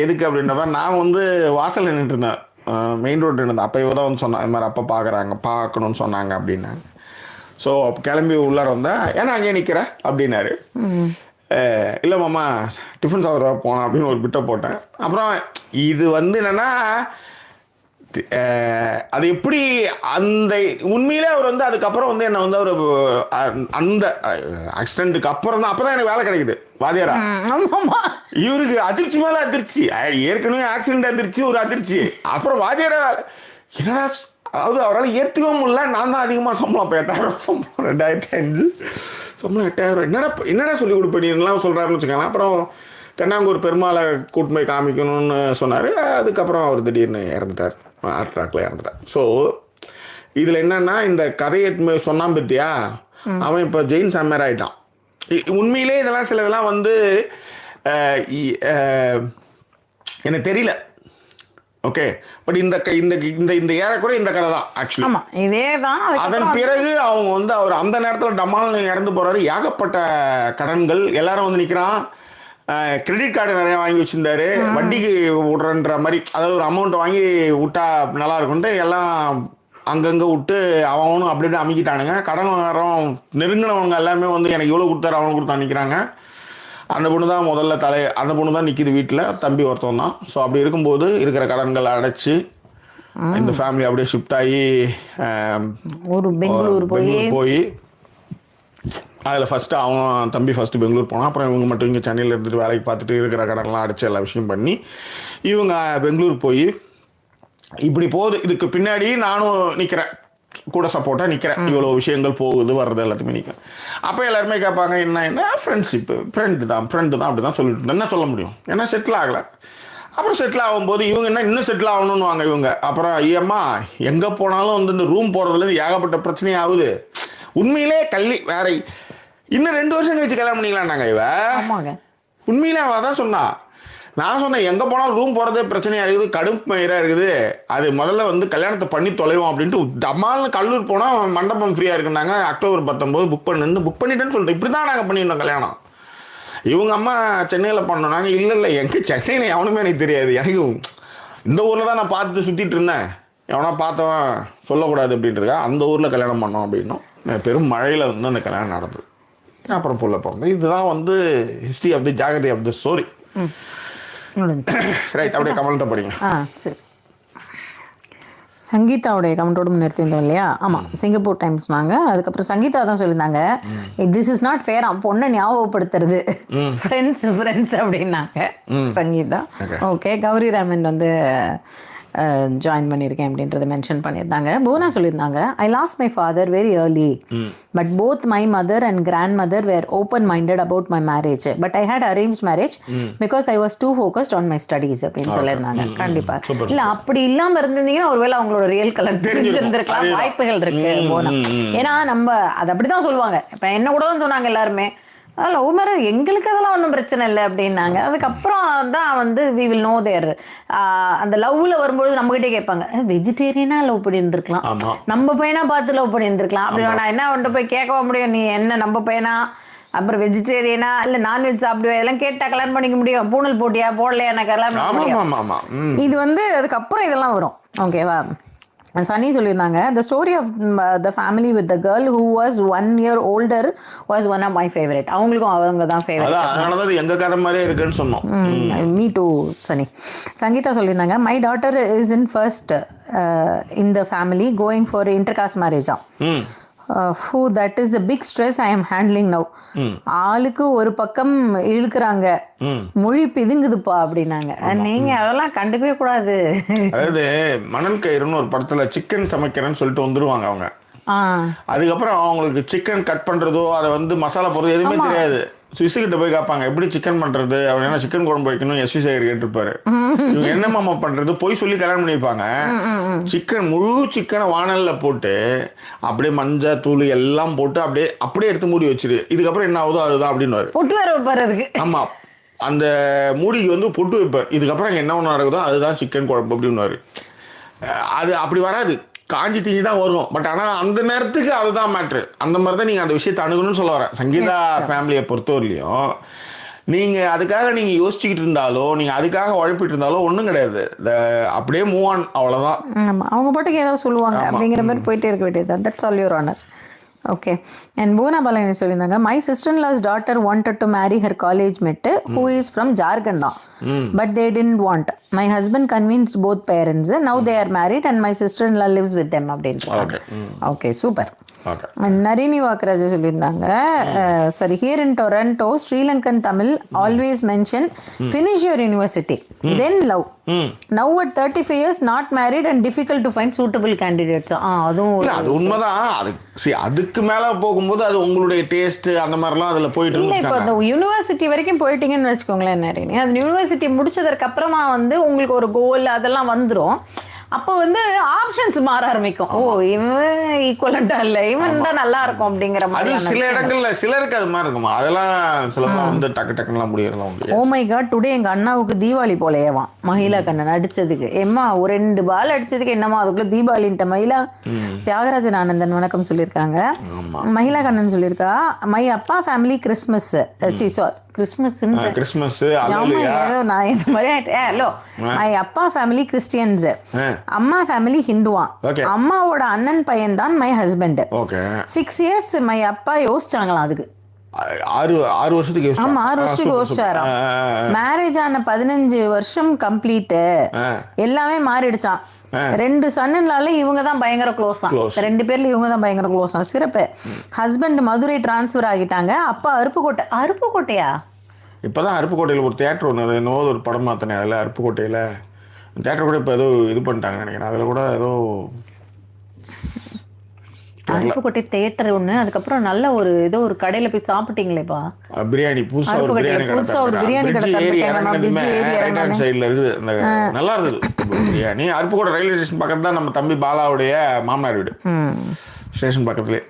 எதுக்கு அப்படின்றப்ப நான் வந்து வாசல் நின்றுட்டு இருந்தேன், மெயின் ரோடு இருந்தேன். அப்போ இவர் தான் வந்து சொன்னாங்க, இது மாதிரி அப்போ பார்க்கணும்னு சொன்னாங்க அப்படின்னாங்க. ஸோ கிளம்பி உள்ளார வந்தேன், ஏன்னா அங்கேயே நிற்கிறேன் அப்படின்னாரு. இல்லை மாமா டிஃபன் சாப்பிட்ற போனேன் அப்படின்னு ஒரு பிட்டை போட்டேன். அப்புறம் இது வந்து என்னென்னா, அது எப்படி அந்த உண்மையிலே அவர் வந்து அதுக்கப்புறம் வந்து என்னை வந்து அவர் அந்த ஆக்சிடென்ட்டுக்கு அப்புறம் தான், அப்போ தான் எனக்கு வேலை கிடைக்குது வாதியாரா. இவருக்கு அதிர்ச்சி மேலே அதிர்ச்சி, ஏற்கனவே ஆக்சிடென்ட் அதிர்ச்சி ஒரு அதிர்ச்சி, அப்புறம் வாதியாரா என்னடா, அதாவது அவரால் ஏற்றுக்கவும் முடியல. நான் தான் அதிகமாக சம்பளம், இப்போ 8000 சம்பளம், 2005 சம்பளம் 8000 என்னடா சொல்லி கொடுப்பீங்கலாம் சொல்கிறாருன்னு வச்சுக்கோங்களேன். அப்புறம் தென்னாங்கூர் பெருமாளை கூட்டு போய் காமிக்கணும்னு சொன்னார். அதுக்கப்புறம் அவர் திடீர்னு இறந்துட்டார், ஹார்ட் அட்டாக்ல இறந்துட்டார். ஸோ இதில் என்னென்னா, இந்த கதையை சொன்னான் பற்றியா, அவன் இப்போ ஜெயின் சம்மர் ஆகிட்டான். உண்மையிலே இதெல்லாம் சில இதெல்லாம் வந்து எனக்கு தெரியல. ஓகே, பட் இந்த இந்த இந்த இந்த ஏறக்குறைய இந்த கதை தான் ஆக்சுவலி. ஆமாம், இதே தான். அதன் பிறகு அவங்க வந்து அவர் அந்த நேரத்தில் டமால்னு இறந்து போகிறாரு. ஏகப்பட்ட கடன்கள், எல்லாரும் வந்து நிற்கிறான். கிரெடிட் கார்டு நிறையா வாங்கி வச்சுருந்தாரு, வட்டிக்கு விட்றன்ற மாதிரி. அதாவது ஒரு அமௌண்ட் வாங்கி விட்டா நல்லா இருக்குன்ட்டு எல்லாம் அங்கங்கே விட்டு அவனும் அப்படி இப்படி அமைக்கிட்டானுங்க. கடன் வாங்குறோம் நெருங்கினவங்க எல்லாருமே வந்து எனக்கு இவ்வளோ கொடுத்தாரு அவனுக்கு கொடுத்தா நிற்கிறாங்க. அந்த பொண்ணு தான் முதல்ல அந்த பொண்ணு தான் நிற்கிது வீட்டில், தம்பி ஒருத்தன் தான். ஸோ அப்படி இருக்கும்போது இருக்கிற கடன்களை அடைச்சி இந்த ஃபேமிலி அப்படியே ஷிஃப்ட் ஆகி ஒரு பெங்களூர் போய் அதில் ஃபஸ்ட்டு அவன் தம்பி ஃபஸ்ட்டு பெங்களூர் போனான். அப்புறம் இவங்க மட்டும் இங்கே சென்னையில் இருந்துட்டு வேலைக்கு பார்த்துட்டு இருக்கிற கடன்லாம் அடைச்சி எல்லா விஷயம் பண்ணி இவங்க பெங்களூர் போய் இப்படி போகுது. இதுக்கு பின்னாடி நானும் நிற்கிறேன், கூட சப்போர்ட்டாக நிற்கிறேன். இவ்வளோ விஷயங்கள் போகுது வர்றது எல்லாத்தையுமே நிற்கிறேன். அப்போ எல்லாருமே கேட்பாங்க, என்ன ஃப்ரெண்ட்ஷிப்பு, ஃப்ரெண்டு தான் அப்படி தான் சொல்லிட்டு என்ன சொல்ல முடியும், ஏன்னா செட்டில் ஆகலை. அப்புறம் செட்டில் ஆகும்போது இவங்க இன்னும் செட்டில் ஆகணும்னு வாங்க இவங்க. அப்புறம் ஐயம்மா எங்கே போனாலும் வந்து இந்த ரூம் போகிறதுலேருந்து ஏகப்பட்ட பிரச்சனையும் ஆகுது. உண்மையிலே வேற இன்னும் 2 வருஷம் கழிச்சு கல்யாணம் பண்ணிக்கலாம்னாங்க இவ. உண்மையிலே அவள் தான் சொன்னா. நான் சொன்னேன், எங்கே போனாலும் ரூம் போகிறதே பிரச்சனையாக இருக்குது, கடும் மயிராக இருக்குது, அது முதல்ல வந்து கல்யாணத்தை பண்ணி தொலைவோம் அப்படின்ட்டு தமால்னு கல்லூர் போனால் மண்டபம் ஃப்ரீயாக இருக்குன்னாங்க. அக்டோபர் 19 புக் பண்ணிட்டேன்னு சொல்லிட்டு இப்படி தான் நாங்கள் பண்ணியிருந்தோம் கல்யாணம். இவங்க அம்மா சென்னையில் பண்ணோம். நாங்கள் இல்லை எங்கே சென்னையில் எவனுமே எனக்கு தெரியாது, எனக்கு இந்த ஊரில் தான் நான் பார்த்து சுற்றிட்டு இருந்தேன், எவனா பார்த்தவன் சொல்லக்கூடாது அப்படின்றதுக்காக அந்த ஊரில் கல்யாணம் பண்ணோம் அப்படின்னும். பெரும் மழையில் வந்து அந்த கல்யாணம் நடந்தது. அப்புறம் புள்ள பிறந்தது. இதுதான் வந்து history of the geography of the story. Right, அப்படியே கமெண்ட்டை படிங்க. சரி, சங்கீதாவுடைய கமெண்ட்டோடு நிறுத்திருந்தோம் இல்லையா? ஆமாம், சிங்கப்பூர் டைம்ஸ் நாங்கள். அதுக்கப்புறம் சங்கீதா தான் சொல்லியிருந்தாங்க, திஸ் இஸ் நாட் ஃபேர், பொண்ணை ஞாபகப்படுத்துறது, ஃப்ரெண்ட்ஸ் அப்படின்னாங்க சங்கீதா. ஓகே, கௌரி ராமன் வந்து ஜாயின் பண்ணியிருக்கேன் அப்படின்றத மென்ஷன் பண்ணியிருந்தாங்க. போனா சொல்லியிருந்தாங்க, I lost my father very early, but both my mother and grandmother were open minded about my marriage, but I had arranged marriage because I was too focused on my studies அப்படின்னு சொல்லியிருந்தாங்க. கண்டிப்பாக இல்லை, அப்படி இல்லாமல் இருந்திருந்தீங்கன்னா ஒருவேளை அவங்களோட real colour தெரிஞ்சிருந்திருக்கலாம், வாய்ப்புகள் இருக்கு போனா. ஏன்னா நம்ம அது அப்படி தான் சொல்லுவாங்க. இப்போ என்ன கூட தான் சொன்னாங்க எல்லாருமே, லவ் மேரேஜ் எங்களுக்கு அதெல்லாம் ஒன்றும் பிரச்சனை இல்லை அப்படின்னாங்க. அதுக்கப்புறம் தான் வந்து வி வில் நோ தேர் அந்த லவ்வில் வரும்பொழுது நம்மகிட்டே கேட்பாங்க, வெஜிடேரியனாக லவ் பண்ணி இருந்திருக்கலாம், நம்ம பையனா பார்த்து லவ் பண்ணி இருந்திருக்கலாம் அப்படி. நான் என்ன வந்துட்டு போய் கேட்க முடியும், நீ என்ன நம்ம பையனா, அப்புறம் வெஜிடேரியனா இல்லை நான்வெஜ் சாப்பிடுவேன், இதெல்லாம் கேட்டால் கல்யாணம் பண்ணிக்க முடியும், பூனல் போட்டியா போடலையா நான் கல்யாணம் பண்ண முடியும். இது வந்து அதுக்கப்புறம் இதெல்லாம் வரும். ஓகேவா? சனி சொல்லியிருந்தாங்க, the story of the family with the girl who was 1 year older was one of my favorite. அவங்களுக்கும் அவங்க தான் ஃபேவரட். அதனால தான் எங்க கதை மாதிரியே இருக்குன்னு சொன்னோம். மீ டூ சனி. சங்கீதா சொல்லியிருந்தாங்க, my daughter is in first in the family going for intercaste marriage. that is a big stress I am handling now. ஆளுக்கு ஒரு பக்கம் இழுக்கிறாங்க, மொழி பிதுங்குதுப்பா அப்படின்னாங்க. நீங்க அதெல்லாம் கண்டுக்கவே கூடாது. அதாவது மணல் கயிறுன்னு ஒரு படத்துல சிக்கன் சமைக்கிறேன்னு சொல்லிட்டு வந்துருவாங்க அவங்க. அதுக்கப்புறம் அவங்களுக்கு சிக்கன் கட் பண்றதோ அதை வந்து மசாலா போடுறது எதுவுமே தெரியாது. சுவிசுகிட்ட போய் கேட்பாங்க, எப்படி சிக்கன் பண்றது, அவர் என்ன சிக்கன் குழம்பு வைக்கணும் எஸ்வி சேகர் கேட்டிருப்பாரு. இவங்க என்ன மாமா பண்றது, போய் சொல்லி கல்யாணம் பண்ணியிருப்பாங்க. முழு சிக்கனை வானல்ல போட்டு அப்படியே மஞ்சள் தூள் எல்லாம் போட்டு அப்படியே எடுத்து மூடி வச்சிரு, இதுக்கப்புறம் என்ன ஆகுதோ அதுதான் அப்படின்னு. ஆமா, அந்த மூடிக்கு வந்து பொட்டு வைப்பார். இதுக்கப்புறம் என்ன ஒன்று நடக்குதோ அதுதான் சிக்கன் குழம்பு அப்படின்னு. அது அப்படி வராது, காஞ்சி தீஞ்சி தான் வரும். பட் ஆனால் அந்த நேரத்துக்கு அதுதான் மேட்ரு. அந்த மாதிரி தான் நீங்கள் அந்த விஷயத்தை அணுகணும்னு சொல்ல வரேன். சங்கீதா ஃபேமிலியை பொறுத்தவரையிலையும் நீங்கள் அதுக்காக நீங்கள் யோசிச்சுக்கிட்டு இருந்தாலோ நீங்கள் அதுக்காக உழைப்பிட்டு இருந்தாலோ ஒன்றும் கிடையாது. அப்படியே மூவ் ஆன், அவ்வளோதான். ஆமாம், அவங்க பாட்டுக்கு ஏதோ சொல்லுவாங்க அப்படிங்கிற மாதிரி போயிட்டே இருக்க வேண்டியது. That's all your honour. Okay. And Poona Balakani சொல்லியிருந்தாங்க, my sister-in-law's daughter wanted to marry her college mate who is from Jharkhand, but they didn't want. My husband convinced both parents. Now they are married and my sister-in-law lives with them அப்படின்னு. Okay, super. Narini Vakkaraja சொல்லியிருந்தாங்க, sorry, here in Toronto Sri Lankan Tamil always mention finish your university then love. Now at 35 years not married and difficult to find suitable candidates. அதுவும் அது உண்மைதான். அதுக்கு மேலே போகும்போது அது உங்களுடைய டேஸ்ட் அந்த மாதிரிலாம் அதில் போயிட்டு இல்லை. இப்போ அந்த யூனிவர்சிட்டி வரைக்கும் போயிட்டீங்கன்னு வச்சுக்கோங்களேன், நரினி, அந்த யூனிவர்சிட்டி முடிச்சதற்கு அப்புறமா வந்து உங்களுக்கு ஒரு கோல் அதெல்லாம் வந்துடும். அப்போ வந்து ஆப்ஷன்ஸ் மாற ஆரம்பிக்கும். ஓ இவன் ஈக்குவலண்டா இல்ல, இவன் தான் நல்லா இருக்கும் அப்படிங்கிற அது மாதிரி. சில இடங்கள்ல சிலருக்கு அது மாதிரி இருக்குமா, அதெல்லாம் சிலப்பெல்லாம் வந்து டக்கு டக்குலாம் முடியறலாம் முடியாது. ஓ மை காட், டுடே எங்க அண்ணாவுக்கு தீபாவளி போலையேவான் மகிழா கண்ணன் அடிச்சதுக்கு. எம்மா ஒரு 2 பால் அடிச்சதுக்கு என்னமா அதுக்குள்ள தீபாவளின்ட்ட மகிழா. தியாகராஜன் ஆனந்தன் வணக்கம் சொல்லியிருக்காங்க. மகிழா கண்ணன் சொல்லியிருக்கா, மை அப்பா ஃபேமிலி கிறிஸ்மஸ் கிறிஸ்மஸ் ஏதோ நான் இந்த மாதிரி ஹலோ, மை அப்பா ஃபேமிலி கிறிஸ்டியன்ஸ், அம்மா ஃபேமிலி ஹிந்துவா, அம்மாவோட அண்ணன் பையன் தான் மை ஹஸ்பண்ட். 6 years மை அப்பா யோசிச்சாங்களாம் அதுக்கு. 6 வருஷத்துக்கு ஆமா 6 வருஷத்துக்கு யோசிச்சாராம். மேரேஜ் ஆன 15 வருஷம் கம்ப்ளீட், எல்லாமே மாறிடுச்சான். 2 சன்னுனால இவங்க தான் பயங்கர க்ளோஸா, 2 பேர்ல இவங்க தான் பயங்கர க்ளோஸா. சிறப்பு. ஹஸ்பண்ட் மதுரை டிரான்ஸ்ஃபர் ஆகிட்டாங்க. அப்பா அருப்புக்கோட்டையா? இப்பதான் அருப்புக்கோட்டையில் ஒரு தியேட்டர் ஒன்று என்னவோ ஒரு படம் மாத்தினேன். அதில் அருப்புக்கோட்டையில் தியேட்டர் கூட இப்போ ஏதோ இது பண்ணிட்டாங்க நினைக்கிறேன். அதில் கூட ஏதோ அருப்புக்கோட்டை தியேட்டர் ஒன்று. அதுக்கப்புறம் நல்ல ஒரு ஏதோ ஒரு கடையில் போய் சாப்பிட்டீங்களேப்பா பிரியாணி, புதுசாக ஒரு பிரியாணி கடை சைடில் இருக்குது. அந்த நல்லா இருந்தது பிரியாணி. அருப்புக்கோட்டை ரயில்வே ஸ்டேஷன் பக்கத்து தான் நம்ம தம்பி பாலாவுடைய மாமனார் வீடு, ஸ்டேஷன் பக்கத்துலேயே.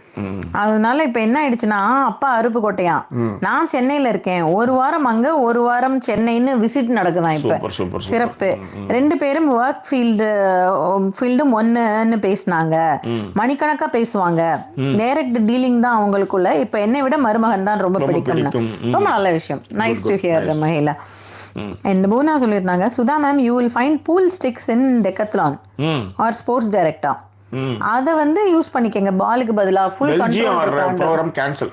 அதனால இப்ப என்ன ஆயிடுச்சுன்னா, அப்பா அருப்புக்கோட்டையா, நான் சென்னையில இருக்கேன், 1 வாரம் அங்க 1 வாரம் சென்னைன்னு விசிட் நடக்குதான் இப்ப. சிறப்பு. 2 பேரும் ஒர்க் ஃபீல்டும் ஒன்னுன்னு பேசினாங்க. மணிக்கணக்கா பேசுவாங்க. டைரக்ட் டீலிங் தான் அவங்களுக்குள்ள. இப்ப என்னை விட மருமகன் தான் ரொம்ப பிடிக்கும். ரொம்ப நல்ல விஷயம். Nice to hear Mahila. இந்த பூனா சொல்லியிருந்தாங்க, Sudha ma'am you will find pool sticks in Decathlon or sports டைரக்டா. அத வந்து யூஸ் பண்ணிக்கங்க பாலுக்கு பதிலா. Full control program cancel.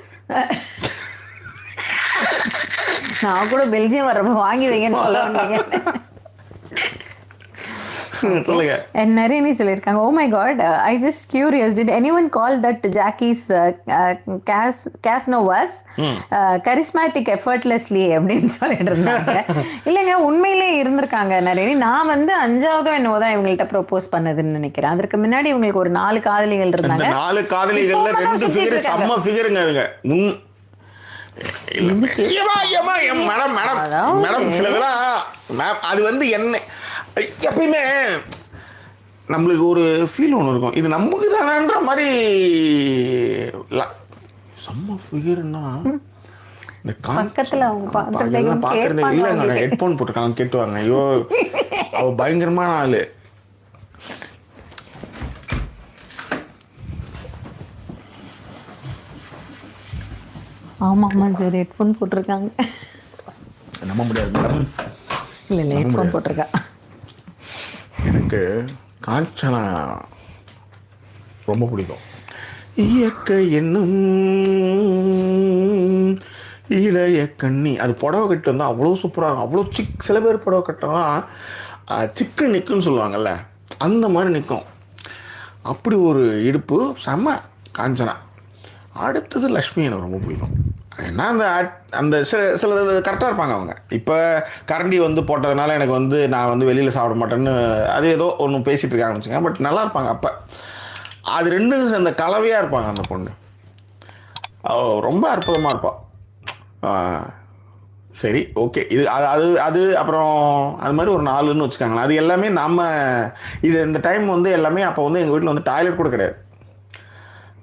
நான் கூட பெல்ஜியம் வரப்ப வாங்கி வைங்கன்னு சொல்ல வந்தீங்க. நரேனி சொல்லியிருக்காங்க, oh my God I just curious, did anyone call that jackies casanovas charismatic effortlessly அப்படின்னு சொல்லிட்டு இருந்தாங்க. இல்லைங்க, உண்மையிலே இருந்திருக்காங்க நரேனி. நான் வந்து 5ஆவதோ என்னவோ தான் இவங்கள்ட்ட ப்ரோபோஸ் பண்ணதுன்னு நினைக்கிறேன். அதற்கு முன்னாடி இவங்களுக்கு ஒரு 4 காதலிகள் இருந்தாங்க. 4 காதலிகள்ல 2 ஃபிகர் செம்ம ஃபிகருங்க அதுங்க. மேடம் சிலதெல்லாம் அது வந்து என்ன எப்பயுமே நம்மளுக்கு ஒரு ஃபீல் ஒன்று இருக்கும், இது நமக்கு தானன்ற மாதிரி. செம்ம ஃபிகர்னா இந்த பக்கத்தில் அவங்க பார்க்குறது இல்லை, ஹெட்ஃபோன் போட்டுருக்காங்க கேட்டுவாங்க. ஐயோ அவ பயங்கரமான ஆளு. ஆமாம்மா சார், ஹெட்ஃபோன் போட்டிருக்காங்க. நம்ப முடியாது மேடம். இல்லை ஹெட்ஃபோன் போட்டிருக்கா. எனக்கு காஞ்சனா ரொம்ப பிடிக்கும். இயற்கை என்னும் இளைய கண்ணி, அது புடவை கட்டு வந்தால் அவ்வளோ சூப்பராக இருக்கும். அவ்வளோ சில பேர் புடவை கட்டினா சிக்கு நிற்குன்னு சொல்லுவாங்கல்ல, அந்த மாதிரி நிற்கும். அப்படி ஒரு இடுப்பு செம்ம காஞ்சனா. அடுத்தது லக்ஷ்மி எனக்கு ரொம்ப பிடிக்கும். ஏன்னா அந்த சில கரெக்டாக இருப்பாங்க அவங்க. இப்போ கரண்டி வந்து போட்டதுனால எனக்கு வந்து நான் வந்து வெளியில் சாப்பிட மாட்டேன்னு அது ஏதோ ஒன்று பேசிகிட்டு இருக்காங்கன்னு வச்சுக்கோங்க. பட் நல்லா இருப்பாங்க. அப்போ அது 2 அந்த கலவையாக இருப்பாங்க. அந்த பொண்ணு ரொம்ப அற்புதமாக இருப்பாள். சரி ஓகே, இது அது அது அப்புறம் அது மாதிரி ஒரு 4ன்னு வச்சுக்காங்களேன். அது எல்லாமே நம்ம இது இந்த டைம் வந்து எல்லாமே அப்போ வந்து எங்கள் வீட்டில் வந்து டாய்லெட் கூட கிடையாது.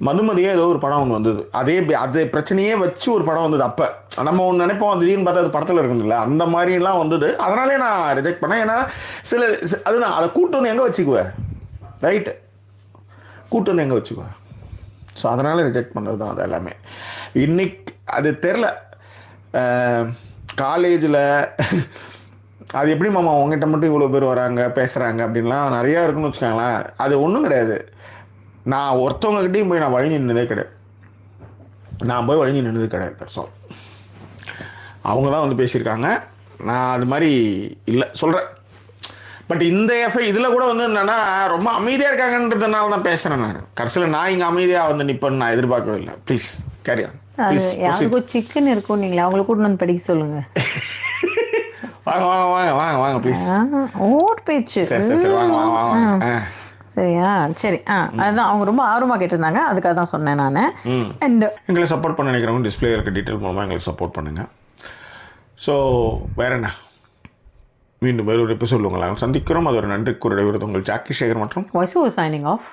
மதுமதியே ஏதோ ஒரு படம் ஒன்று வந்தது, அதே பிரச்சனையே வச்சு ஒரு படம் வந்தது. அப்போ நம்ம ஒன்று நினைப்போம், திடீர்னு பார்த்தா அது படத்தில் இருக்குதுல்ல, அந்த மாதிரிலாம் வந்தது. அதனாலே நான் ரிஜெக்ட் பண்ணேன். ஏன்னா அதுதான் அதை கூட்டு வந்து எங்கே வச்சுக்குவேன், ரைட்டு கூட்டு வந்து எங்கே வச்சுக்குவேன். ஸோ அதனால் ரிஜெக்ட் பண்ணது தான் அது எல்லாமே. இன்னைக்கு அது தெரில, காலேஜில் அது எப்படி மாமா உங்ககிட்ட மட்டும் இவ்வளோ பேர் வராங்க பேசுகிறாங்க அப்படின்லாம் நிறையா இருக்குன்னு வச்சுக்கோங்களேன். அது ஒன்றும் கிடையாது. நான் ஒருத்தவங்ககிட்டையும் போய் நான் வழி நின்றதே கிடையாது. நான் போய் வழி நின்றதே கிடையாது. தர்சம் அவங்க தான் வந்து பேசியிருக்காங்க. நான் அது மாதிரி இல்லை சொல்கிறேன். பட் இந்த இதில் கூட வந்து என்னென்னா ரொம்ப அமைதியாக இருக்காங்கன்றதுனால தான் பேசுகிறேன். நான் கடைசியில் நான் இங்கே அமைதியாக வந்து நிற்பேன்னு நான் எதிர்பார்க்கவே இல்லை. Please carry on. யாருக்கும் சிக்கன் இருக்கும், நீங்களே அவங்களை கூட்டு வந்து படிக்க சொல்லுங்கள். வாங்க வாங்க வாங்க வாங்க வாங்க ப்ளீஸ். ஓட் பேச்சு. சரி சரி சரி வாங்க வாங்க வாங்க. சரியா சரி. அதுதான் அவங்க ரொம்ப ஆர்வமாக கேட்டிருந்தாங்க, அதுக்காக தான் சொன்னேன் நான். அண்ட் எங்களை சப்போர்ட் பண்ண நினைக்கிறவங்க டிஸ்பிளே இருக்க டீட்டெயில் மூலமாக எங்களுக்கு சப்போர்ட் பண்ணுங்கள். ஸோ வேற என்ன, மீண்டும் வேறு ஒரு எபிசோட் உங்களை சந்திக்கிறோம். அது ஒரு நன்றி கூற உங்கள் ஜாக்கி சேகர் மற்றும் வாய்ஸ் ஓவர் சைனிங் ஆஃப்.